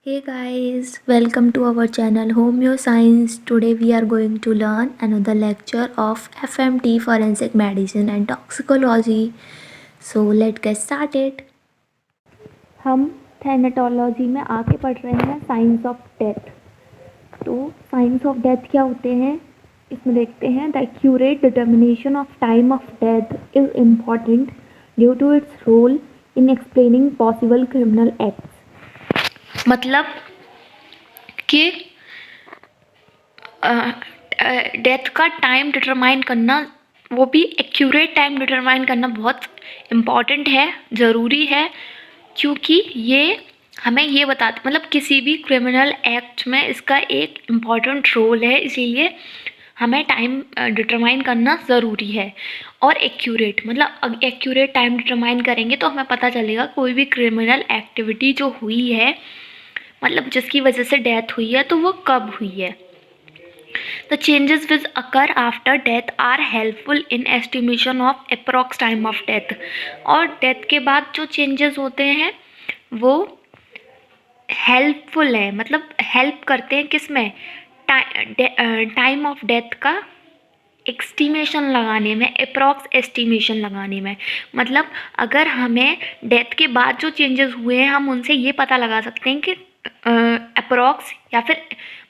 Hey guys, welcome to our channel Homeo Science. Today we are going to learn another lecture of FMT Forensic Medicine and Toxicology. So let's get started. हम थैनेटोलॉजी में आगे पढ़ रहे हैं science of death. तो science of death क्या होते हैं इसमें देखते हैं। The accurate determination of time of death is important due to its role in explaining possible criminal acts. मतलब कि डेथ का टाइम डिटरमाइन करना, वो भी एक्यूरेट टाइम डिटरमाइन करना बहुत इम्पॉर्टेंट है, ज़रूरी है, क्योंकि ये हमें ये बताते मतलब किसी भी क्रिमिनल एक्ट में इसका एक इम्पॉर्टेंट रोल है, इसीलिए हमें टाइम डिटरमाइन करना ज़रूरी है। और एक्यूरेट मतलब एक्यूरेट टाइम डिटरमाइन करेंगे तो हमें पता चलेगा कोई भी क्रिमिनल एक्टिविटी जो हुई है, मतलब जिसकी वजह से डेथ हुई है, तो वो कब हुई है। The changes which occur after death are helpful in estimation of approx time of death। और डेथ के बाद जो चेंजेस होते हैं वो हेल्पफुल है, मतलब हेल्प करते हैं किस में, टाइम ऑफ डेथ का एस्टिमेशन लगाने में, अप्रॉक्स एस्टिमेशन लगाने में। मतलब अगर हमें डेथ के बाद जो चेंजेस हुए हैं हम उनसे ये पता लगा सकते हैं कि अप्रॉक्स, या फिर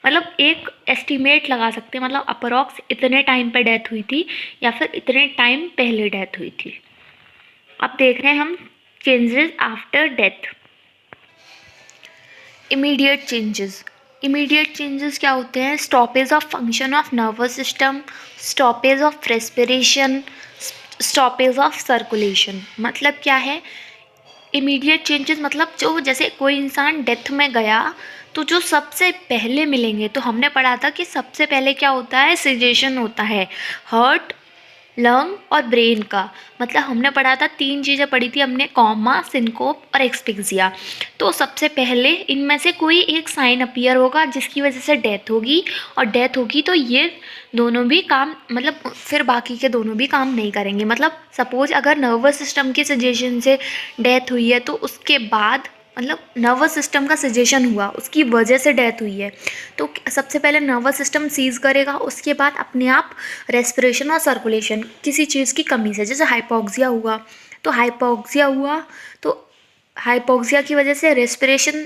मतलब एक एस्टिमेट लगा सकते हैं, मतलब अप्रॉक्स इतने टाइम पे डेथ हुई थी या फिर इतने टाइम पहले डेथ हुई थी। अब देख रहे हैं हम changes after death. Immediate changes. Immediate changes क्या होते हैं? Stoppage of function of nervous system, stoppage of respiration, stoppage of circulation. मतलब क्या है इमीडिएट चेंजेस? मतलब जो जैसे कोई इंसान डेथ में गया तो जो सबसे पहले मिलेंगे, तो हमने पढ़ा था कि सबसे पहले क्या होता है, सिजेशन होता है हार्ट, लंग और ब्रेन का। मतलब हमने पढ़ा था, तीन चीज़ें पढ़ी थी हमने, कॉमा, सिनकोप और एक्सपिक्सिया। तो सबसे पहले इनमें से कोई एक साइन अपीयर होगा जिसकी वजह से डेथ होगी, और डेथ होगी तो ये दोनों भी काम, मतलब फिर बाकी के दोनों भी काम नहीं करेंगे। मतलब सपोज अगर नर्वस सिस्टम की सजेशन से डेथ हुई है तो उसके बाद मतलब नर्वस सिस्टम का सजेशन हुआ, उसकी वजह से डेथ हुई है, तो सबसे पहले नर्वस सिस्टम सीज करेगा, उसके बाद अपने आप रेस्पिरेशन और सर्कुलेशन किसी चीज़ की कमी से, जैसे हाइपोक्सिया हुआ तो हाइपोक्सिया हुआ तो हाइपोक्सिया की वजह से रेस्पिरेशन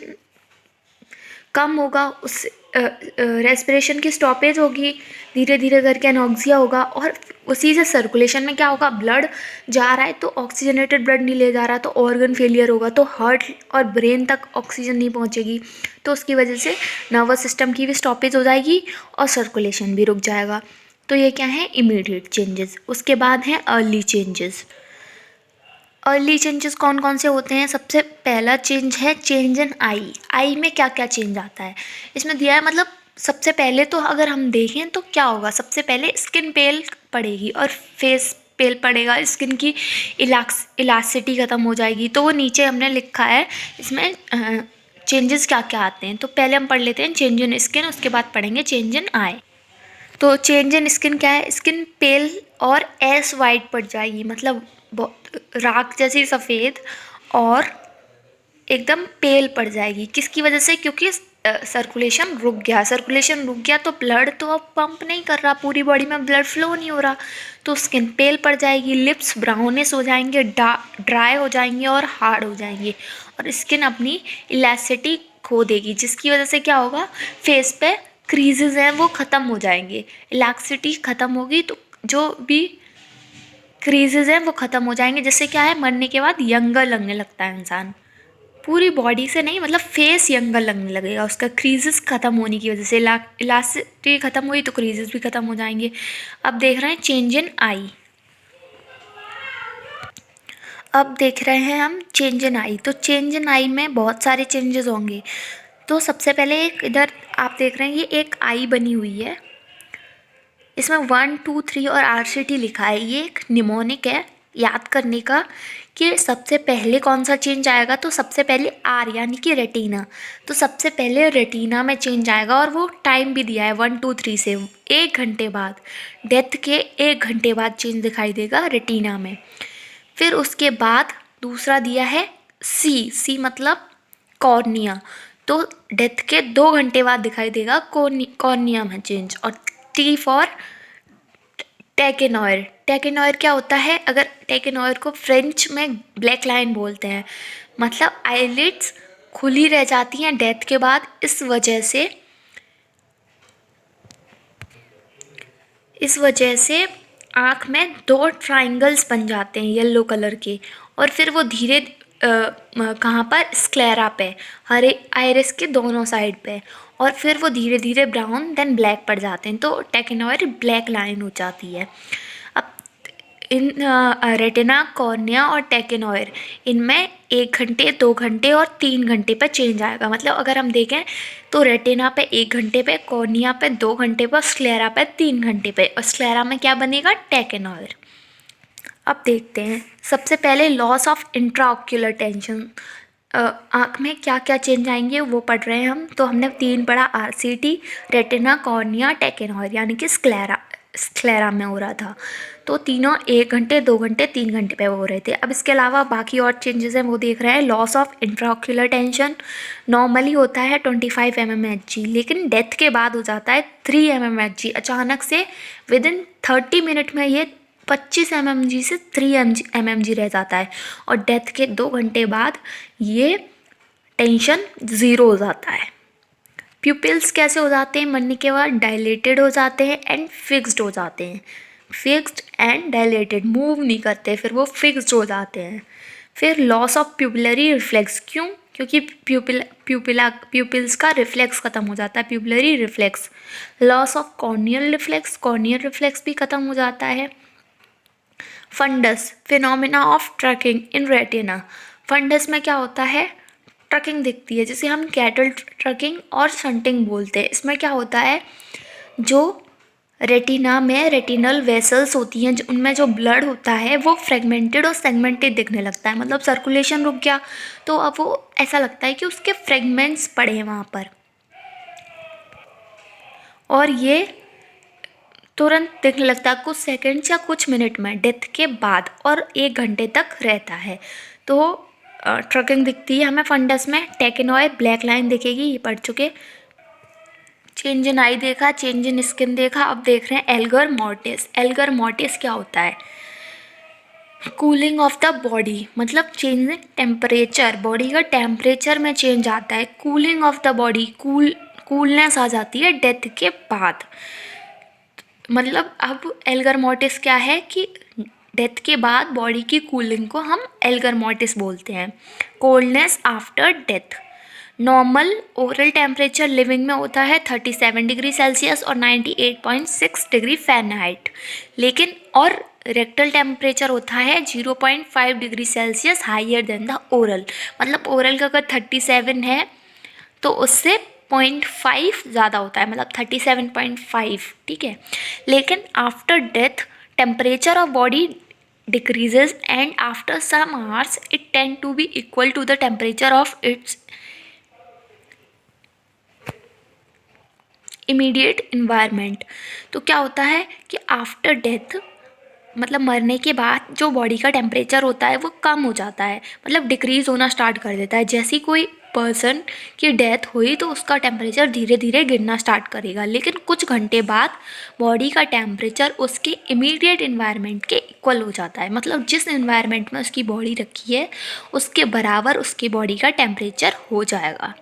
कम होगा, उस रेस्पिरेशन की स्टॉपेज होगी, धीरे धीरे करके एनॉक्सिया होगा, और उसी से सर्कुलेशन में क्या होगा, ब्लड जा रहा है तो ऑक्सीजनेटेड ब्लड नहीं ले जा रहा, तो ऑर्गन फेलियर होगा, तो हार्ट और ब्रेन तक ऑक्सीजन नहीं पहुंचेगी, तो उसकी वजह से नर्वस सिस्टम की भी स्टॉपेज हो जाएगी और सर्कुलेशन भी रुक जाएगा। तो ये क्या है, इमीडिएट चेंजेस। उसके बाद हैं अर्ली चेंजेस। अर्ली चेंजेस कौन कौन से होते हैं? सबसे पहला चेंज है चेंज इन आई। आई में क्या क्या चेंज आता है इसमें दिया है। मतलब सबसे पहले तो अगर हम देखें तो क्या होगा, सबसे पहले स्किन पेल पड़ेगी और फेस पेल पड़ेगा, स्किन की इलास्टिसिटी ख़त्म हो जाएगी। तो वो नीचे हमने लिखा है इसमें चेंजेस क्या क्या आते हैं। तो पहले हम पढ़ लेते हैं चेंज इन स्किन, उसके बाद पढ़ेंगे चेंज इन आई। तो चेंज इन स्किन क्या है? स्किन पेल और एस वाइट पड़ जाएगी, मतलब राख जैसी सफ़ेद और एकदम पेल पड़ जाएगी। किसकी वजह से? क्योंकि सर्कुलेशन रुक गया। सर्कुलेशन रुक गया तो ब्लड तो अब पंप नहीं कर रहा, पूरी बॉडी में ब्लड फ्लो नहीं हो रहा, तो स्किन पेल पड़ जाएगी, लिप्स ब्राउनिश हो जाएंगे, ड्राई हो जाएंगे और हार्ड हो जाएंगे, और स्किन अपनी इलास्टिसिटी खो देगी, जिसकी वजह से क्या होगा, फेस पे क्रीजेज हैं वो ख़त्म हो जाएंगे, इलास्टिसिटी ख़त्म होगी, तो जो भी क्रीजेज हैं वो ख़त्म हो जाएंगे, जिससे क्या है, मरने के बाद यंगर लगने लगता है इंसान, पूरी बॉडी से नहीं, मतलब फेस यंगर लगने लगेगा उसका, क्रीजेस ख़त्म होने की वजह से। इलास्टिसिटी ख़त्म हुई तो क्रीजेस भी ख़त्म हो जाएंगे। अब देख रहे हैं चेंज इन आई। अब देख रहे हैं हम चेंज इन आई। तो चेंज इन आई में बहुत सारे चेंजेस होंगे। तो सबसे पहले एक इधर आप देख रहे हैं, ये एक आई बनी हुई है, इसमें 1 2 3 और RCT लिखा है। ये एक निमोनिक है, याद करने का कि सबसे पहले कौन सा चेंज आएगा। तो सबसे पहले आर यानी कि रेटिना, तो सबसे पहले रेटिना में चेंज आएगा, और वो टाइम भी दिया है 1 2 3 से 1 घंटे बाद, डेथ के 1 घंटे बाद चेंज दिखाई देगा रेटिना में। फिर उसके बाद दूसरा दिया है सी। सी मतलब कॉर्निया, तो डेथ के 2 घंटे बाद दिखाई देगा कॉर्निया में चेंज। और टी फॉर टेकेनॉयर। टेकेनॉयर क्या होता है? अगर टेकेनॉयर को फ्रेंच में ब्लैक लाइन बोलते हैं, मतलब आईलिड्स खुली रह जाती हैं डेथ के बाद। इस वजह से आँख में 2 ट्राइंगल्स बन जाते हैं येलो कलर के, और फिर वो धीरे कहाँ पर? स्क्लेरा पे, हरे आइरिस के दोनों साइड पे, और फिर वो धीरे धीरे ब्राउन देन ब्लैक पड़ जाते हैं, तो टेकेनॉयर ब्लैक लाइन हो जाती है। अब इन रेटिना, कॉर्निया और टेकेनॉयर, इनमें 1 घंटे, 2 घंटे और 3 घंटे पे चेंज आएगा। मतलब अगर हम देखें तो रेटिना पे 1 घंटे पे, कॉर्निया पे 2 घंटे पे, स्क्लेरा पे 3 घंटे पे, और स्क्लेरा में क्या बनेगा? टेकेनॉयर। अब देखते हैं, सबसे पहले लॉस ऑफ इंट्राऑक्यूलर टेंशन। आँख में क्या क्या चेंज आएंगे वो पढ़ रहे हैं हम। तो हमने 3 पढ़ा, आरसीटी, रेटिना, कॉर्निया, टेकेनॉयर, यानी कि स्क्लेरा में हो रहा था। तो तीनों 1 घंटे, 2 घंटे, 3 घंटे पे हो रहे थे। अब इसके अलावा बाकी और चेंजेस हैं वो देख रहे हैं। Loss of intraocular tension normally होता है 25 mmHg, लेकिन डेथ के बाद हो जाता है 3 mmHg। अचानक से विदिन 30 मिनट में ये 25 mmHg से 3 mmHg रह जाता है, और डेथ के 2 घंटे बाद ये टेंशन ज़ीरो हो जाता है। प्यूपिल्स कैसे हो जाते हैं? मरने के बाद डायलेटेड हो जाते हैं एंड फिक्स्ड हो जाते हैं। फिक्स्ड एंड डायलेटेड, मूव नहीं करते, फिर वो फिक्स्ड हो जाते हैं। फिर लॉस ऑफ प्यूपिलरी रिफ्लेक्स। क्यों? क्योंकि प्यूपिल्स का रिफ्लेक्स ख़त्म हो जाता है, pupillary reflex. Loss of corneal reflex, corneal reflex भी ख़त्म हो जाता है। Fundus, phenomena of tracking in retina. Fundus में क्या होता है? ट्रकिंग दिखती है, जिसे हम कैटल ट्रकिंग और शंटिंग बोलते हैं। इसमें क्या होता है? जो रेटिना में रेटिनल वेसल्स होती हैं, उनमें जो ब्लड होता है वो फ्रेगमेंटेड और सेगमेंटेड दिखने लगता है, मतलब सर्कुलेशन रुक गया, तो अब वो ऐसा लगता है कि उसके फ्रेगमेंट्स पड़े हैं वहाँ पर, और ये तुरंत दिखने लगता है कुछ सेकंड्स या कुछ मिनट में डेथ के बाद, और 1 घंटे तक रहता है। तो ट्रकिंग दिखती है हमें फंडस में। टेकेनॉयर ब्लैक लाइन दिखेगी, ये पढ़ चुके। चेंज इन आई देखा, चेंज इन स्किन देखा। अब देख रहे हैं एल्गर मॉर्टिस। एल्गर मॉर्टिस क्या होता है? कूलिंग ऑफ द बॉडी, मतलब चेंज इन टेम्परेचर, बॉडी का टेम्परेचर में चेंज आता है। Cooling of the body, coolness आ जाती है डेथ के बाद। मतलब अब एल्गर मॉर्टिस क्या है कि डेथ के बाद बॉडी की कूलिंग को हम एल्गर मॉर्टिस बोलते हैं। Coldness after death. Normal oral temperature living में होता है 37 डिग्री सेल्सियस और 98.6 डिग्री फ़ारेनहाइट, लेकिन और रेक्टल टेम्परेचर होता है 0.5 degree Celsius higher than the oral. मतलब ओरल का अगर 37 है तो उससे 0.5 ज़्यादा होता है, मतलब 37.5, ठीक है। लेकिन after death temperature of body decreases and after some hours it tend to be equal to the temperature of its immediate environment। तो क्या होता है कि आफ्टर डेथ, मतलब मरने के बाद जो बॉडी का टेम्परेचर होता है वो कम हो जाता है, मतलब डिक्रीज़ होना स्टार्ट कर देता है। जैसी कोई पर्सन की डेथ हुई तो उसका टेम्परेचर धीरे धीरे गिरना स्टार्ट करेगा, लेकिन कुछ घंटे बाद बॉडी का टेम्परेचर उसके इमीडिएट इन्वायरमेंट के इक्वल हो जाता है। मतलब जिस इन्वायरमेंट में उसकी बॉडी रखी है उसके बराबर उसकी बॉडी का टेम्परेचर हो जाएगा।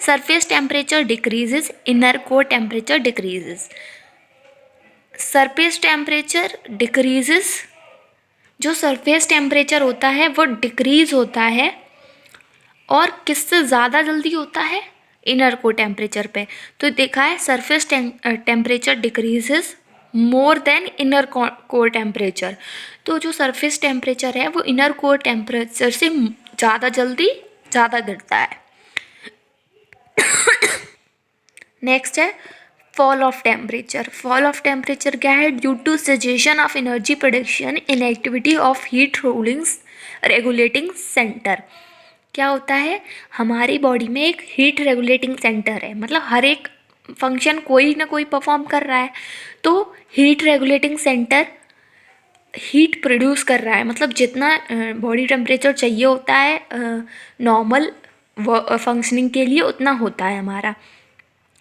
Surface temperature decreases, inner core temperature decreases. Surface temperature decreases, जो सरफेस टेम्परेचर होता है वो डिक्रीज़ होता है, और किससे ज़्यादा जल्दी होता है? इनर कोर टेम्परेचर पे। तो देखा है surface temperature decreases more than inner core temperature. तो जो सरफेस टेम्परेचर है वो इनर कोर टेम्परेचर से ज़्यादा जल्दी ज़्यादा गिरता है। नेक्स्ट है fall of temperature. Fall of temperature क्या है? Due to suggestion of energy production in activity of heat rulings regulating centre. क्या होता है? हमारी बॉडी में एक हीट रेगुलेटिंग सेंटर है, मतलब हर एक फंक्शन कोई ना कोई परफॉर्म कर रहा है, तो heat regulating centre heat produce कर रहा है। मतलब जितना बॉडी टेम्परेचर चाहिए होता है नॉर्मल फंक्शनिंग के लिए उतना होता है हमारा।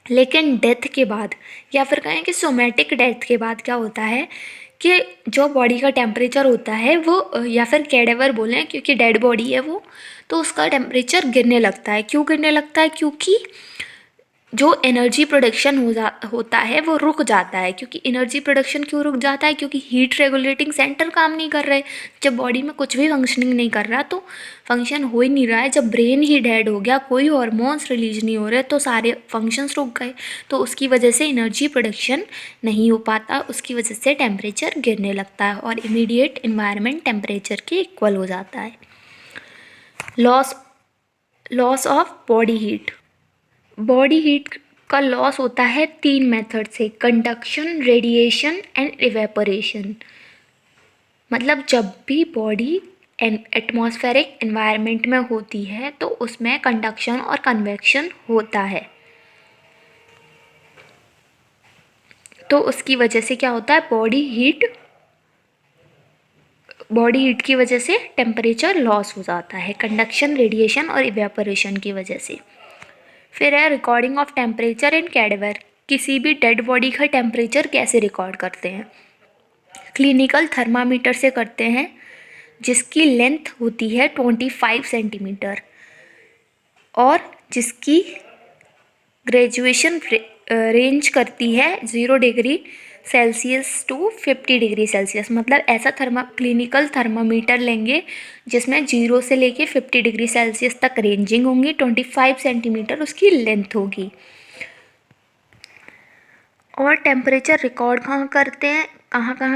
लेकिन डेथ के बाद या फिर कहें कि सोमैटिक डेथ के बाद क्या होता है कि जो बॉडी का टेम्परेचर होता है वो, या फिर कैडेवर बोलें क्योंकि डेड बॉडी है वो, तो उसका टेम्परेचर गिरने लगता है। क्यों गिरने लगता है? क्योंकि जो एनर्जी प्रोडक्शन होता है वो रुक जाता है। क्योंकि एनर्जी प्रोडक्शन क्यों रुक जाता है? क्योंकि हीट रेगुलेटिंग सेंटर काम नहीं कर रहे। जब बॉडी में कुछ भी फंक्शनिंग नहीं कर रहा तो फंक्शन हो ही नहीं रहा है। जब ब्रेन ही डेड हो गया, कोई हार्मोन्स रिलीज नहीं हो रहे, तो सारे फंक्शंस रुक गए। तो उसकी वजह से एनर्जी प्रोडक्शन नहीं हो पाता, उसकी वजह से टेम्परेचर गिरने लगता है और इमीडिएट इन्वायरमेंट टेम्परेचर के इक्वल हो जाता है। Loss of body heat. Body heat का लॉस होता है 3 मेथड से: कंडक्शन, रेडिएशन एंड इवेपोरेशन। मतलब जब भी बॉडी एटमॉस्फेरिक एनवायरनमेंट में होती है तो उसमें कंडक्शन और कन्वेक्शन होता है। तो उसकी वजह से क्या होता है? बॉडी हीट की वजह से टेम्परेचर लॉस हो जाता है, कंडक्शन, रेडिएशन और इवेपोरेशन की वजह से। फिर है recording of temperature in cadaver. किसी भी डेड बॉडी का टेम्परेचर कैसे रिकॉर्ड करते हैं? क्लिनिकल थर्मामीटर से करते हैं, जिसकी लेंथ होती है 25 सेंटीमीटर और जिसकी ग्रेजुएशन रेंज करती है 0 degree Celsius to 50 degree Celsius. मतलब ऐसा क्लिनिकल थर्मामीटर लेंगे जिसमें 0 से लेके 50 डिग्री सेल्सियस तक रेंजिंग होंगी, 25 सेंटीमीटर उसकी लेंथ होगी। और टेम्परेचर रिकॉर्ड कहाँ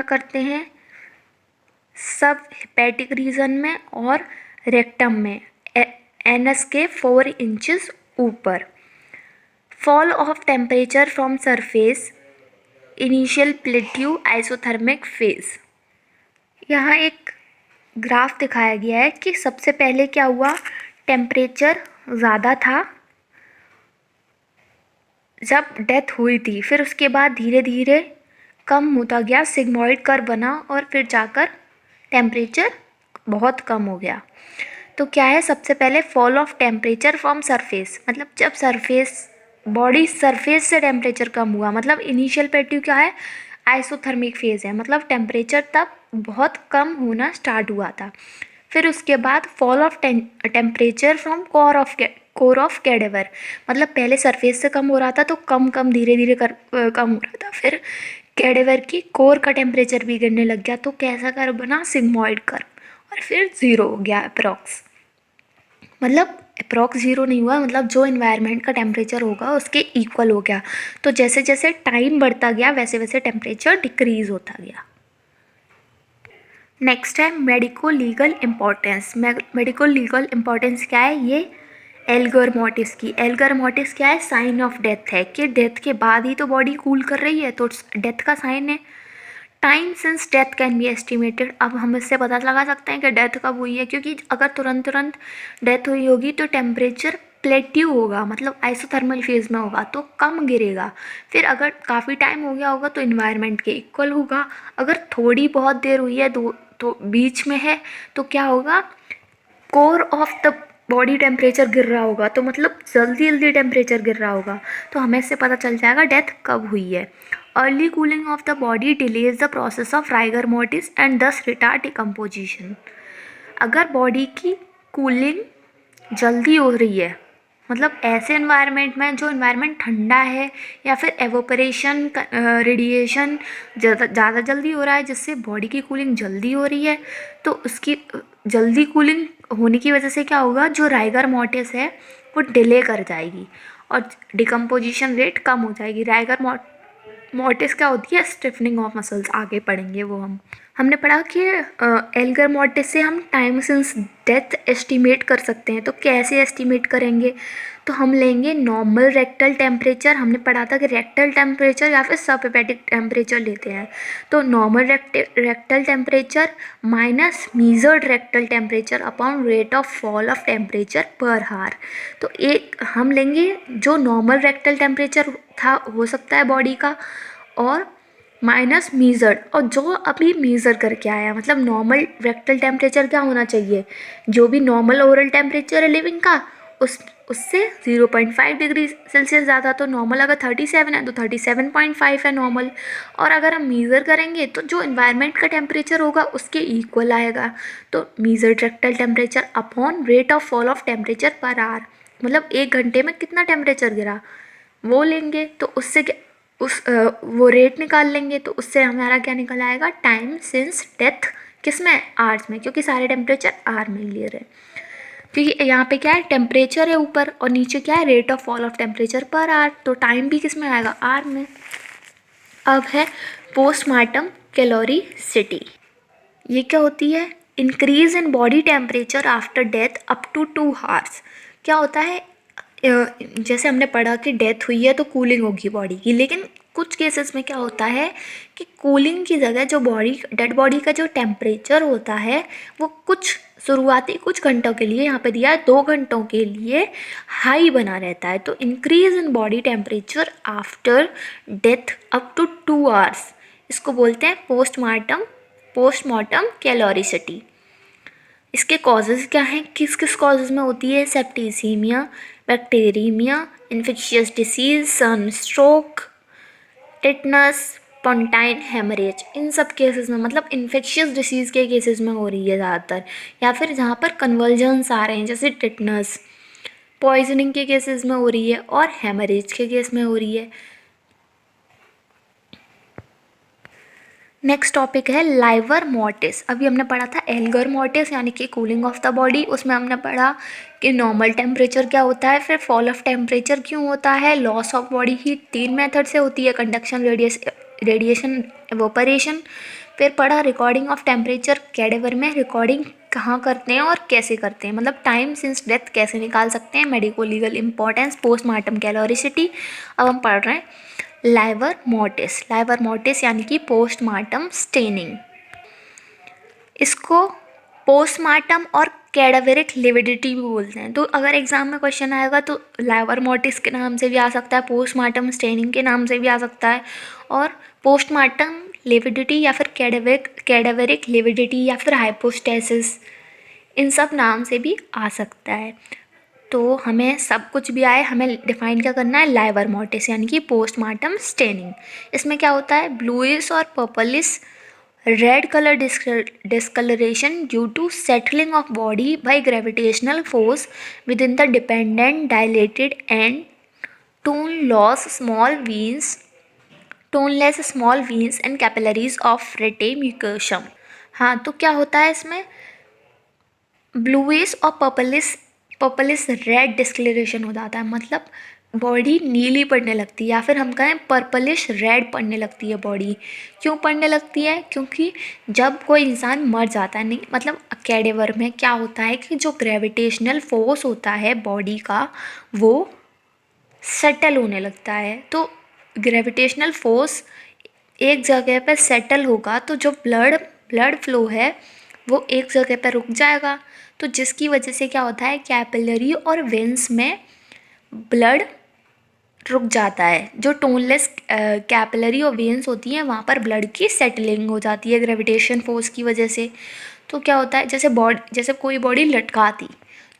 करते हैं? सब हेपेटिक रीजन में और रेक्टम में, एनस के 4 इंचेस ऊपर। Fall of temperature from surface, initial plateau, isothermic phase. यहाँ एक ग्राफ दिखाया गया है कि सबसे पहले क्या हुआ, टेम्परेचर ज़्यादा था जब डेथ हुई थी, फिर उसके बाद धीरे धीरे कम होता गया, सिग्मॉइड कर्व बना और फिर जाकर टेम्परेचर बहुत कम हो गया। तो क्या है, सबसे पहले fall of temperature from surface, मतलब जब बॉडी सरफेस से टेम्परेचर कम हुआ, मतलब इनिशियल प्लेट्यू क्या है, आइसोथर्मिक फेज है, मतलब टेम्परेचर तब बहुत कम होना स्टार्ट हुआ था। फिर उसके बाद fall of temperature from core of cadaver, मतलब पहले सरफेस से कम हो रहा था तो कम धीरे धीरे कम हो रहा था। फिर कैडेवर की कोर का टेम्परेचर भी गिरने लग गया, तो कैसा कर्व बना, सिग्मॉइड कर्व, और फिर 0 हो गया अप्रॉक्स। मतलब अप्रॉक्स 0 नहीं हुआ, मतलब जो इन्वायरमेंट का टेम्परेचर होगा उसके इक्वल हो गया। तो जैसे जैसे टाइम बढ़ता गया वैसे वैसे टेम्परेचर डिक्रीज होता गया। नेक्स्ट है medico legal importance. Medico legal importance क्या है? ये एल्गर मोर्टिस की। एल्गर मोर्टिस क्या है? साइन ऑफ डेथ है, कि डेथ के बाद ही तो बॉडी कूल कर रही है, तो डेथ का साइन है। Time since death can be estimated. अब हम इससे पता लगा सकते हैं कि डेथ कब हुई है, क्योंकि अगर तुरंत डेथ हुई होगी तो टेम्परेचर प्लेट्यू होगा, मतलब आइसोथर्मल फेज में होगा, तो कम गिरेगा। फिर अगर काफ़ी टाइम हो गया होगा तो इन्वायरमेंट के इक्वल होगा। अगर थोड़ी बहुत देर हुई है तो बीच में है, तो क्या होगा, core of the body temperature गिर रहा होगा, तो मतलब जल्दी टेम्परेचर गिर रहा होगा, तो हमें इससे पता चल जाएगा डेथ कब हुई है। Early cooling of the body delays the process of rigor mortis and दस रिटार्ड डिकम्पोजिशन। अगर बॉडी की कूलिंग जल्दी हो रही है, मतलब ऐसे इन्वायरमेंट में जो इन्वायरमेंट ठंडा है या फिर एवोपरेशन रेडिएशन ज़्यादा जल्दी हो रहा है जिससे बॉडी की कूलिंग जल्दी हो रही है, तो उसकी जल्दी कूलिंग होने की वजह से क्या होगा, जो राइगर मोर्टिस है वो डिले कर जाएगी और डिकम्पोजिशन रेट कम हो जाएगी। राइगर मोर्टिस क्या होती है, स्टिफनिंग ऑफ मसल्स, आगे पढ़ेंगे वो। हमने पढ़ा कि एल्गर मोर्टिस से हम टाइम सिंस डेथ एस्टिमेट कर सकते हैं। तो कैसे एस्टिमेट करेंगे, तो हम लेंगे नॉर्मल रेक्टल टेम्परेचर। हमने पढ़ा था कि रेक्टल टेम्परेचर या फिर सब हेपेटिक टेम्परेचर लेते हैं, तो normal rectal temperature minus measured rectal temperature upon rate of fall of temperature पर हार। तो एक हम लेंगे जो नॉर्मल रेक्टल टेम्परेचर था हो सकता है बॉडी का, और माइनस मीज़र्ड, और जो अभी मीज़र करके आया, मतलब नॉर्मल रेक्टल टेम्परेचर क्या होना चाहिए, जो भी नॉर्मल ओरल टेम्परेचर है लिविंग का उस उससे 0.5 डिग्री सेल्सियस ज़्यादा। तो नॉर्मल अगर 37 है तो 37.5 है नॉर्मल। और अगर हम मीज़र करेंगे तो जो इन्वायरमेंट का टेम्परेचर होगा उसके इक्वल आएगा। तो measure rectal temperature upon rate of fall of temperature per hour, मतलब 1 घंटे में कितना टेम्परेचर गिरा वो लेंगे। तो उससे क्या वो रेट निकाल लेंगे। तो उससे हमारा क्या निकल आएगा, टाइम सिंस डेथ, किस में, आवर्स में, क्योंकि सारे टेम्परेचर आवर में ले रहे हैं। क्योंकि यहाँ पे क्या है, टेम्परेचर है ऊपर और नीचे क्या है, rate of fall of temperature per hour. तो टाइम भी किस में आएगा, आवर में। अब है पोस्टमार्टम कैलोरीसिटी। ये क्या होती है, increase in body temperature after death up to 2 hours. क्या होता है, जैसे हमने पढ़ा कि डेथ हुई है तो कूलिंग होगी बॉडी की, लेकिन कुछ केसेस में क्या होता है कि कूलिंग की जगह जो डेड बॉडी का जो टेम्परेचर होता है वो कुछ शुरुआती कुछ घंटों के लिए, यहाँ पे दिया है 2 घंटों के लिए हाई बना रहता है। तो increase in body temperature after death up to 2 hours, इसको बोलते हैं पोस्टमार्टम कैलोरीसिटी। इसके कॉजेज़ क्या हैं, किस किस कॉजेज़ में होती है, septicaemia, bacteraemia, infectious disease, sunstroke, tetanus, spontaneous haemorrhage. इन सब केसेस में, मतलब इन्फेक्शियस डिसीज़ के केसेस में हो रही है ज़्यादातर, या फिर जहाँ पर कन्वर्जन्स आ रहे हैं जैसे टिटनस, पॉइजनिंग के केसेस में हो रही है और हेमरेज के केस में हो रही है। नेक्स्ट टॉपिक है लाइवर मोर्टिस। अभी हमने पढ़ा था एल्गर मोर्टिस यानी कि कूलिंग ऑफ द बॉडी, उसमें हमने पढ़ा कि नॉर्मल टेम्परेचर क्या होता है, फिर फॉल ऑफ टेम्परेचर क्यों होता है, loss of body heat 3 method से होती है, कंडक्शन, रेडिएशन, एवोपरेशन। फिर पढ़ा रिकॉर्डिंग ऑफ टेम्परेचर, कैडेवर में रिकॉर्डिंग कहाँ करते हैं और कैसे करते हैं, मतलब टाइम सिंस डेथ कैसे निकाल सकते हैं, मेडिको लीगल इंपॉर्टेंस, पोस्टमार्टम कैलोरीसिटी। अब हम पढ़ रहे हैं लाइवर मोर्टिस यानी कि पोस्टमार्टम स्टेनिंग। इसको पोस्टमार्टम और कैडावेरिक लिविडिटी भी बोलते हैं। तो अगर एग्जाम में क्वेश्चन आएगा तो लाइवर मोर्टिस के नाम से भी आ सकता है, पोस्टमार्टम स्टेनिंग के नाम से भी आ सकता है, और पोस्टमार्टम लिविडिटी या फिर कैडावेरिक लिविडिटी या फिर हाइपोस्टेसिस, इन सब नाम से भी आ सकता है। तो हमें सब कुछ भी आए, हमें डिफाइन क्या करना है, लाइवर मोर्टिस यानी कि पोस्टमार्टम स्टेनिंग। इसमें क्या होता है, ब्लूइश और purplish red colour discolouration due to settling of body by gravitational force within the dependent dilated and toneless small veins and capillaries of rete mucosum. हाँ, तो क्या होता है इसमें, ब्लूइश और पर्पलिश रेड डिस्कलरेशन हो जाता है, मतलब बॉडी नीली पड़ने लगती है, या फिर हम कहें पर्पलिश रेड पड़ने लगती है बॉडी। क्यों पड़ने लगती है, क्योंकि जब कोई इंसान मर जाता है, नहीं मतलब कैडेवर में क्या होता है कि जो ग्रेविटेशनल फोर्स होता है बॉडी का वो सेटल होने लगता है। तो ग्रेविटेशनल फोर्स एक जगह पर सेटल होगा तो जो ब्लड फ्लो है वो एक जगह पर रुक जाएगा। तो जिसकी वजह से क्या होता है, कैपिलरी और वेंस में ब्लड रुक जाता है। जो टोनलेस कैपिलरी और वेंस होती हैं वहाँ पर ब्लड की सेटलिंग हो जाती है ग्रेविटेशन फोर्स की वजह से। तो क्या होता है, जैसे कोई बॉडी लटका दी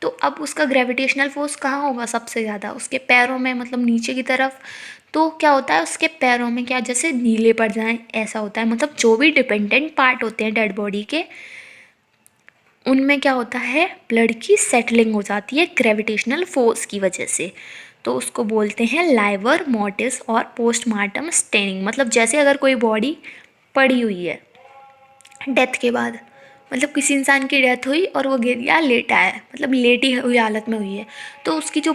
तो अब उसका ग्रेविटेशनल फोर्स कहाँ होगा सबसे ज़्यादा, उसके पैरों में, मतलब नीचे की तरफ। तो क्या होता है, उसके पैरों में क्या जैसे नीले पड़ जाएं ऐसा होता है, मतलब जो भी डिपेंडेंट पार्ट होते हैं डेड बॉडी के उनमें क्या होता है, ब्लड की सेटलिंग हो जाती है ग्रेविटेशनल फोर्स की वजह से। तो उसको बोलते हैं लाइवर मोर्टिस और पोस्टमार्टम स्टेनिंग। मतलब जैसे अगर कोई बॉडी पड़ी हुई है डेथ के बाद, मतलब किसी इंसान की डेथ हुई और वो गिर गया, लेटा है, मतलब लेटी हुई हालत में हुई है, तो उसकी जो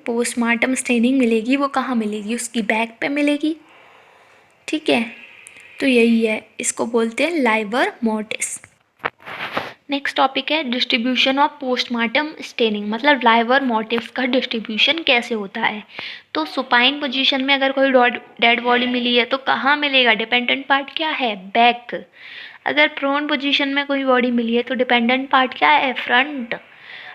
पोस्टमार्टम स्टेनिंग मिलेगी वो कहाँ मिलेगी, उसकी बैक पे मिलेगी। ठीक है, तो यही है, इसको बोलते हैं लाइवर मोर्टिस। नेक्स्ट टॉपिक है डिस्ट्रीब्यूशन ऑफ पोस्टमार्टम स्टेनिंग, मतलब लाइवर मोर्टिस का डिस्ट्रीब्यूशन कैसे होता है। तो सुपाइन पोजीशन में अगर कोई डेड बॉडी मिली है तो कहाँ मिलेगा, डिपेंडेंट पार्ट क्या है, बैक। अगर प्रोन पोजीशन में कोई बॉडी मिली है तो डिपेंडेंट पार्ट क्या है, फ्रंट।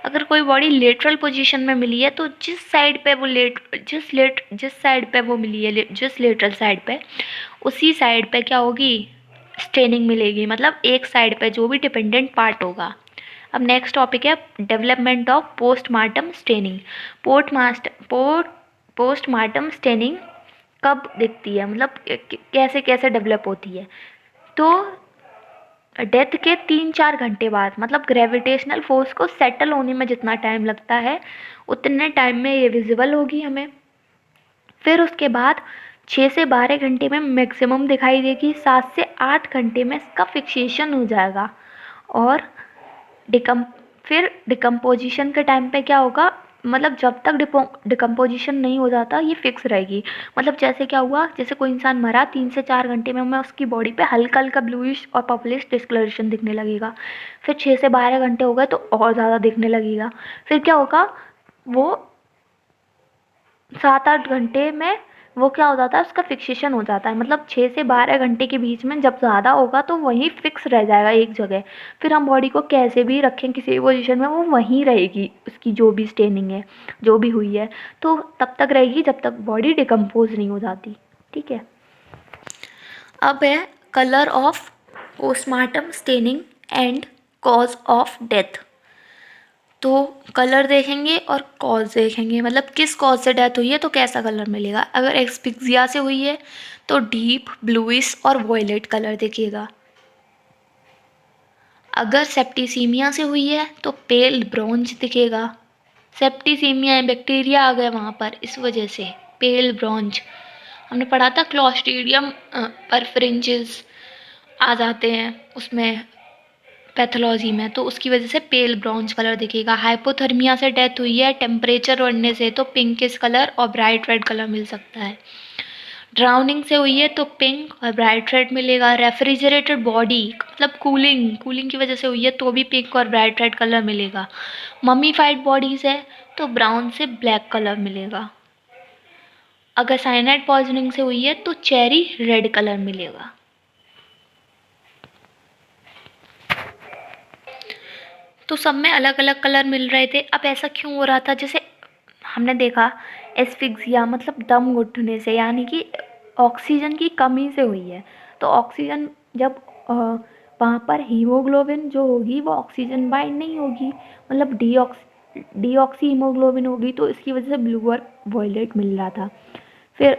अगर कोई बॉडी लेटरल पोजीशन में मिली है तो जिस साइड पे वो जिस साइड पे वो मिली है, जिस लेटरल साइड पे, उसी साइड पे क्या होगी, स्टेनिंग मिलेगी, मतलब एक साइड पे जो भी डिपेंडेंट पार्ट होगा। अब नेक्स्ट टॉपिक है development of postmortem staining. Postmortem staining कब दिखती है, मतलब कैसे कैसे डेवलप होती है। तो डेथ के 3-4 घंटे बाद, मतलब ग्रेविटेशनल फोर्स को सेटल होने में जितना टाइम लगता है उतने टाइम में ये विजिबल होगी हमें। फिर उसके बाद 6 से 12 घंटे में मैक्सिमम दिखाई देगी, 7 से 8 घंटे में इसका फिक्सेशन हो जाएगा। और डिकम फिर डिकम्पोजिशन के टाइम पे क्या होगा, मतलब जब तक डिकम्पोजिशन नहीं हो जाता ये फिक्स रहेगी। मतलब जैसे क्या हुआ, जैसे कोई इंसान मरा 3 से 4 घंटे में उसकी बॉडी पे हल्का हल्का ब्लूइश और पर्पलिश डिस्कलरेशन दिखने लगेगा। फिर 6 से 12 घंटे हो गए तो और ज़्यादा दिखने लगेगा। फिर क्या होगा, वो 7-8 घंटे में वो क्या हो जाता है, उसका फिक्सेशन हो जाता है। मतलब 6 से 12 घंटे के बीच में जब ज़्यादा होगा तो वहीं फिक्स रह जाएगा एक जगह। फिर हम बॉडी को कैसे भी रखें किसी भी पोजीशन में वो वहीं रहेगी, उसकी जो भी स्टेनिंग है जो भी हुई है तो तब तक रहेगी जब तक बॉडी डिकम्पोज नहीं हो जाती। ठीक है। अब है colour of postmortem staining and cause of death. तो कलर देखेंगे और कॉज देखेंगे, मतलब किस कॉज से डेथ हुई है तो कैसा कलर मिलेगा। अगर एक्सपिक्सिया से हुई है तो डीप ब्लूइश और वॉयलेट कलर दिखेगा। अगर सेप्टिसीमिया से हुई है तो पेल ब्रॉन्ज दिखेगा। सेप्टिसीमिया बैक्टीरिया आ गया वहाँ पर, इस वजह से पेल ब्रॉन्ज। हमने पढ़ा था क्लॉस्ट्रीडियम परफरेंजेस आ जाते हैं उसमें पैथोलॉजी में, तो उसकी वजह से पेल ब्राउन्स कलर दिखेगा। हाइपोथर्मिया से डेथ हुई है टेम्परेचर बढ़ने से तो पिंकिश कलर और ब्राइट रेड कलर मिल सकता है। ड्राउनिंग से हुई है तो पिंक और ब्राइट रेड मिलेगा। रेफ्रिजरेटेड बॉडी मतलब कूलिंग की वजह से हुई है तो भी पिंक और ब्राइट रेड कलर मिलेगा। मम्मीफाइड बॉडीज है तो ब्राउन से ब्लैक कलर मिलेगा। अगर साइनाइड पॉइजनिंग से हुई है तो चेरी रेड कलर मिलेगा। तो सब में अलग अलग कलर मिल रहे थे। अब ऐसा क्यों हो रहा था, जैसे हमने देखा एस्फिक्सिया मतलब दम घुटने से, यानी कि ऑक्सीजन की कमी से हुई है। तो ऑक्सीजन जब वहाँ पर हीमोग्लोबिन जो होगी वो ऑक्सीजन बाइंड नहीं होगी, मतलब डीऑक्सी हीमोग्लोबिन होगी, तो इसकी वजह से ब्लू और वॉयलेट मिल रहा था। फिर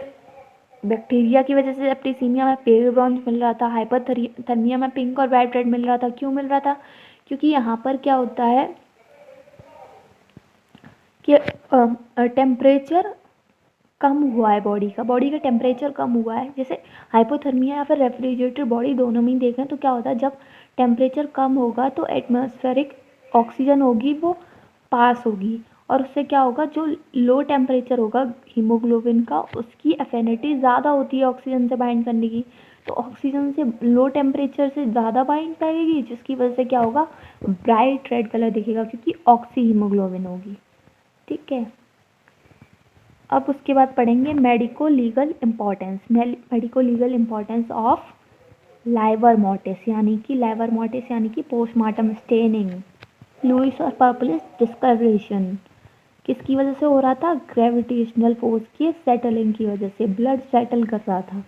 बैक्टीरिया की वजह से सेप्टिसीमिया में पेल ब्रॉन्ज मिल रहा था। हाइपरथर्मिया में पिंक और वाइट रेड मिल रहा था। क्यों मिल रहा था, क्योंकि यहाँ पर क्या होता है कि टेम्परेचर कम हुआ है, बॉडी का टेम्परेचर कम हुआ है। जैसे हाइपोथर्मिया या फिर रेफ्रिजरेटेड बॉडी दोनों में ही देखें तो क्या होता है, जब टेम्परेचर कम होगा तो एटमॉस्फेरिक ऑक्सीजन होगी वो पास होगी, और उससे क्या होगा, जो लो टेम्परेचर होगा हीमोग्लोबिन का उसकी एफिनिटी ज़्यादा होती है ऑक्सीजन से बाइंड करने की, तो ऑक्सीजन से लो टेम्परेचर से ज़्यादा बाइंड करेगी, जिसकी वजह से क्या होगा, ब्राइट रेड कलर दिखेगा क्योंकि ऑक्सी हीमोग्लोबिन होगी। ठीक है। अब उसके बाद पढ़ेंगे medico legal importance of liver mortis, यानी कि पोस्टमार्टम स्टेनिंग, लुइस और पर्पलिश डिस्कलरेशन किसकी वजह से हो रहा था, ग्रेविटेशनल फोर्स की सेटलिंग की वजह से ब्लड सेटल कर रहा था।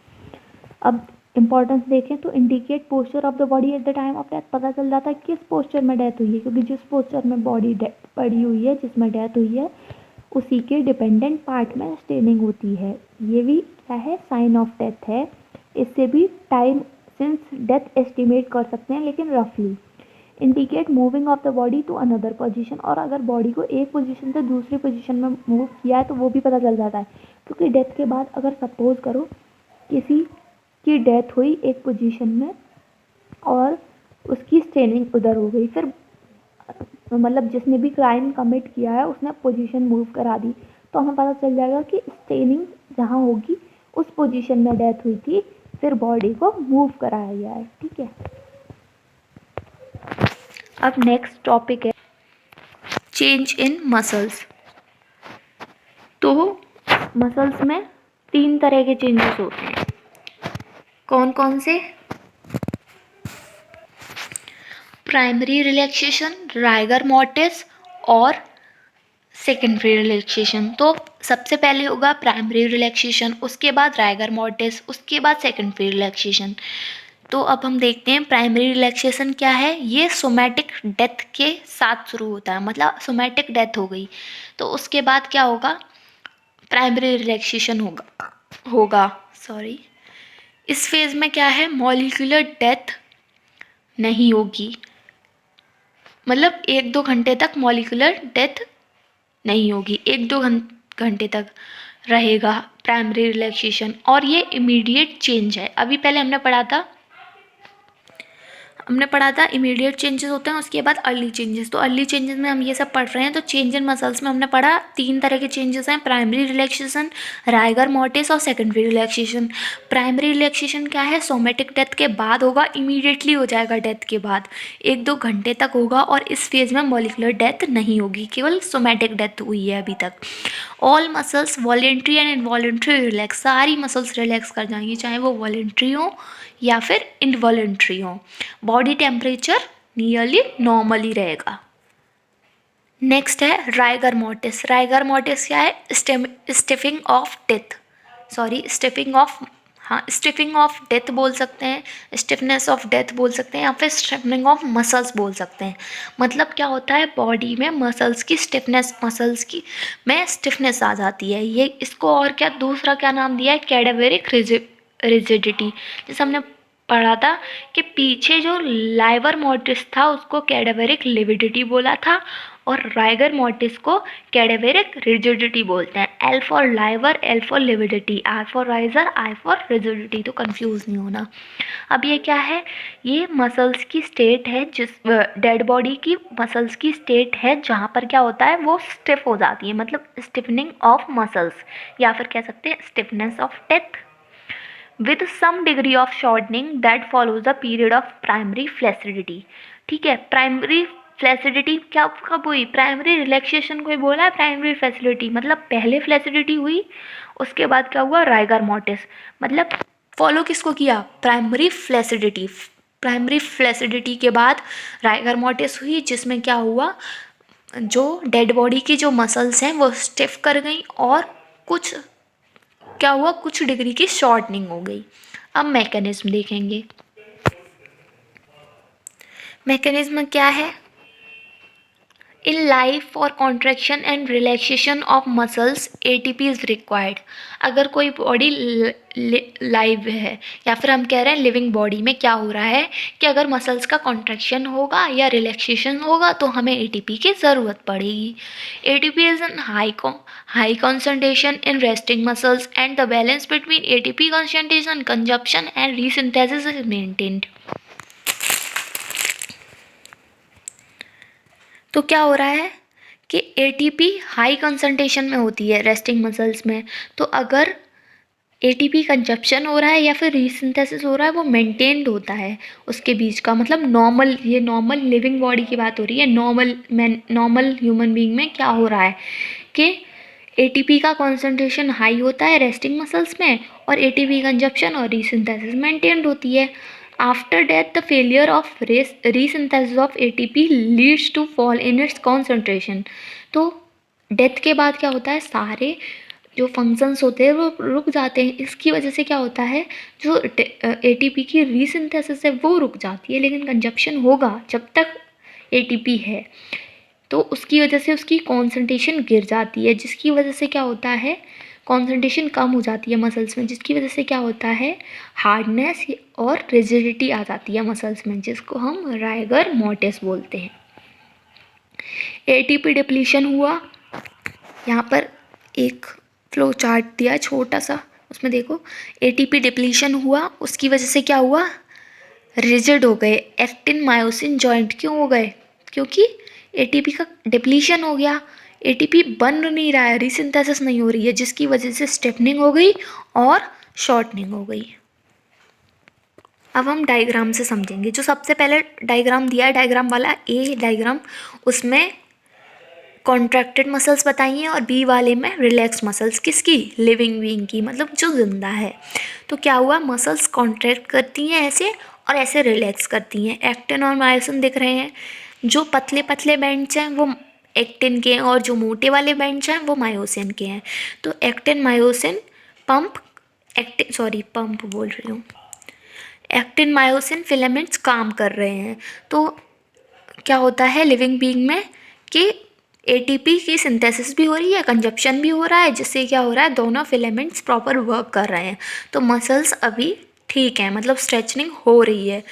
अब इम्पोर्टेंस देखें तो indicate posture of the body at the time of death, पता चल जाता है किस पोस्चर में डेथ हुई है, क्योंकि जिस पोस्चर में बॉडी पड़ी हुई है जिसमें डेथ हुई है उसी के डिपेंडेंट पार्ट में स्टेनिंग होती है। ये भी क्या है, साइन ऑफ डेथ है। इससे भी टाइम सिंस डेथ एस्टिमेट कर सकते हैं, लेकिन रफली। Indicate moving of the body to another position, और अगर बॉडी को एक पोजीशन से दूसरी पोजीशन में मूव किया है तो वो भी पता चल जाता है, क्योंकि डेथ के बाद अगर सपोज करो किसी की डेथ हुई एक पोजीशन में और उसकी स्टेनिंग उधर हो गई, फिर मतलब जिसने भी क्राइम कमिट किया है उसने पोजीशन मूव करा दी, तो हमें पता चल जाएगा कि स्टेनिंग जहाँ होगी उस पोजीशन में डेथ हुई थी, फिर बॉडी को मूव कराया गया है। ठीक है। अब नेक्स्ट टॉपिक है चेंज इन मसल्स। तो मसल्स में 3 तरह के चेंजेस होते हैं। कौन कौन से, प्राइमरी रिलैक्सेशन, राइगर मोर्टिस और सेकेंडरी रिलैक्सेशन। तो सबसे पहले होगा प्राइमरी रिलैक्सेशन, उसके बाद राइगर मोर्टिस, उसके बाद सेकेंडरी रिलैक्सेशन। तो अब हम देखते हैं प्राइमरी रिलैक्सेशन क्या है। ये सोमैटिक डेथ के साथ शुरू होता है, मतलब सोमैटिक डेथ हो गई तो उसके बाद क्या होगा, प्राइमरी रिलैक्सेशन होगा सॉरी। इस फेज में क्या है, मॉलिक्यूलर डेथ नहीं होगी, मतलब 1-2 घंटे तक मॉलिक्यूलर डेथ नहीं होगी, 1-2 घंटे तक रहेगा प्राइमरी रिलैक्सेशन। और ये इमीडिएट चेंज है। अभी पहले हमने पढ़ा था इमीडिएट चेंजेस होते हैं, उसके बाद अर्ली चेंजेस। तो अर्ली चेंजेस में हम ये सब पढ़ रहे हैं। तो चेंज इन मसल्स में हमने पढ़ा 3 तरह के चेंजेस हैं, प्राइमरी रिलैक्सेशन, राइगर मॉर्टिस और सेकेंडरी रिलैक्सेशन। प्राइमरी रिलैक्सेशन क्या है, सोमैटिक डेथ के बाद होगा, इमीडिएटली हो जाएगा डेथ के बाद, 1-2 घंटे तक होगा और इस फेज में मॉलिक्यूलर डेथ नहीं होगी, केवल सोमैटिक डेथ हुई है अभी तक। All muscles voluntary and involuntary relax, सारी मसल्स रिलैक्स कर जाएंगी, चाहे वो वॉलेंट्री हो या फिर इनवॉलेंट्री हो। बॉडी टेम्परेचर नियरली नॉर्मल ही रहेगा। नेक्स्ट है राइगर मॉर्टिस। राइगर मॉर्टिस क्या है, स्टिफिंग ऑफ डेथ, स्टिफिंग ऑफ डेथ बोल सकते हैं, स्टिफनेस ऑफ डेथ बोल सकते हैं, या फिर स्टिफनिंग ऑफ मसल्स बोल सकते हैं। मतलब क्या होता है, बॉडी में मसल्स की स्टिफनेस आ जाती है। ये इसको और क्या दूसरा क्या नाम दिया है, कैडावेरिक रिजिडिटी। जैसे हमने पढ़ा था कि पीछे जो लाइवर मोर्टिस था उसको कैडावेरिक लिविडिटी बोला था और राइगर मोर्टिस को कैडावेरिक रिजिडिटी बोलते हैं। L for liver, L for lividity, I for riser, I for rigidity, तो कंफ्यूज नहीं होना। अब ये क्या है, ये मसल्स की स्टेट है, जिस डेड बॉडी की मसल्स की स्टेट है जहाँ पर क्या होता है, वो स्टिफ हो जाती है, मतलब स्टिफनिंग ऑफ मसल्स, या फिर कह सकते हैं stiffness of death with some degree of shortening that follows the period of primary flaccidity। ठीक है, प्राइमरी फ्लैसिडिटी क्या कब हुई, प्राइमरी रिलैक्सेशन को ही बोला है प्राइमरी फ्लैसिडिटी, मतलब पहले फ्लैसिडिटी हुई उसके बाद क्या हुआ, राइगर मॉर्टिस, मतलब फॉलो किसको किया, प्राइमरी फ्लैसिडिटी। प्राइमरी फ्लैसिडिटी के बाद राइगर मॉर्टिस हुई, जिसमें क्या हुआ, जो डेड बॉडी की जो मसल्स हैं वो स्टिफ कर गई और कुछ क्या हुआ, कुछ डिग्री की शॉर्टनिंग हो गई। अब मैकेनिज्म देखेंगे। मैकेनिज्म क्या है, in life for contraction and relaxation of muscles ATP is required. अगर कोई बॉडी लाइव है या फिर हम कह रहे हैं लिविंग बॉडी में क्या हो रहा है कि अगर मसल्स का कॉन्ट्रैक्शन होगा या रिलैक्सेशन होगा तो हमें एटीपी की ज़रूरत पड़ेगी। ATP is an high concentration in resting muscles and the balance between ATP concentration, consumption and resynthesis is maintained। तो क्या हो रहा है कि एटीपी हाई कंसंट्रेशन में होती है रेस्टिंग मसल्स में, तो अगर एटीपी कंजप्शन हो रहा है या फिर रीसिंथेसिस हो रहा है वो मेंटेन्ड होता है उसके बीच का, मतलब नॉर्मल, ये नॉर्मल लिविंग बॉडी की बात हो रही है। नॉर्मल ह्यूमन बीइंग में क्या हो रहा है कि एटीपी का कॉन्सेंट्रेशन हाई होता है रेस्टिंग मसल्स में और एटीपी कंजप्शन और रीसिंथेसिस मेंटेन्ड होती है। After death the failure of resynthesis of ATP leads to fall in its concentration. तो डेथ के बाद क्या होता है, सारे जो फंक्शंस होते हैं वो रुक जाते हैं। इसकी वजह से क्या होता है, जो एटीपी की रीसिंथेसिस है वो रुक जाती है, लेकिन कंजप्शन होगा जब तक एटीपी है, तो उसकी वजह से उसकी कॉन्सेंट्रेशन गिर जाती है, जिसकी वजह से क्या होता है, कॉन्सेंट्रेशन कम हो जाती है मसल्स में, जिसकी वजह से क्या होता है, हार्डनेस और रिजिडिटी आ जाती है मसल्स में, जिसको हम राइगर मॉर्टिस बोलते हैं। एटीपी डिप्लीशन हुआ, यहाँ पर एक फ्लो चार्ट दिया है छोटा सा, उसमें देखो एटीपी डिप्लीशन हुआ, उसकी वजह से क्या हुआ, रिजिड हो गए एक्टिन मायोसिन जॉइंट। क्यों हो गए, क्योंकि एटीपी का डिप्लीशन हो गया, एटीपी बन नहीं रहा है, रीसिंथेसिस नहीं हो रही है, जिसकी वजह से स्टिफनिंग हो गई और शॉर्टनिंग हो गई। अब हम डायग्राम से समझेंगे। जो सबसे पहले डायग्राम दिया है, डायग्राम वाला ए डायग्राम, उसमें कॉन्ट्रैक्टेड मसल्स बताई हैं और बी वाले में रिलैक्स मसल्स, किसकी, लिविंग बीइंग की, मतलब जो जिंदा है। तो क्या हुआ, मसल्स कॉन्ट्रैक्ट करती हैं ऐसे और ऐसे रिलैक्स करती हैं। एक्टिन और मायोसिन दिख रहे हैं, जो पतले पतले बैंड्स हैं वो एक्टिन के हैं और जो मोटे वाले बैंड्स हैं वो मायोसिन के हैं। तो एक्टिन मायोसिन पंप बोल रही हूँ, एक्टिन मायोसिन फिलामेंट्स काम कर रहे हैं। तो क्या होता है लिविंग बीइंग में कि एटीपी की सिंथेसिस भी हो रही है, कंजप्शन भी हो रहा है, जिससे क्या हो रहा है, दोनों फिलामेंट्स प्रॉपर वर्क कर रहे हैं। तो मसल्स अभी ठीक है, मतलब स्ट्रेचनिंग हो रही है,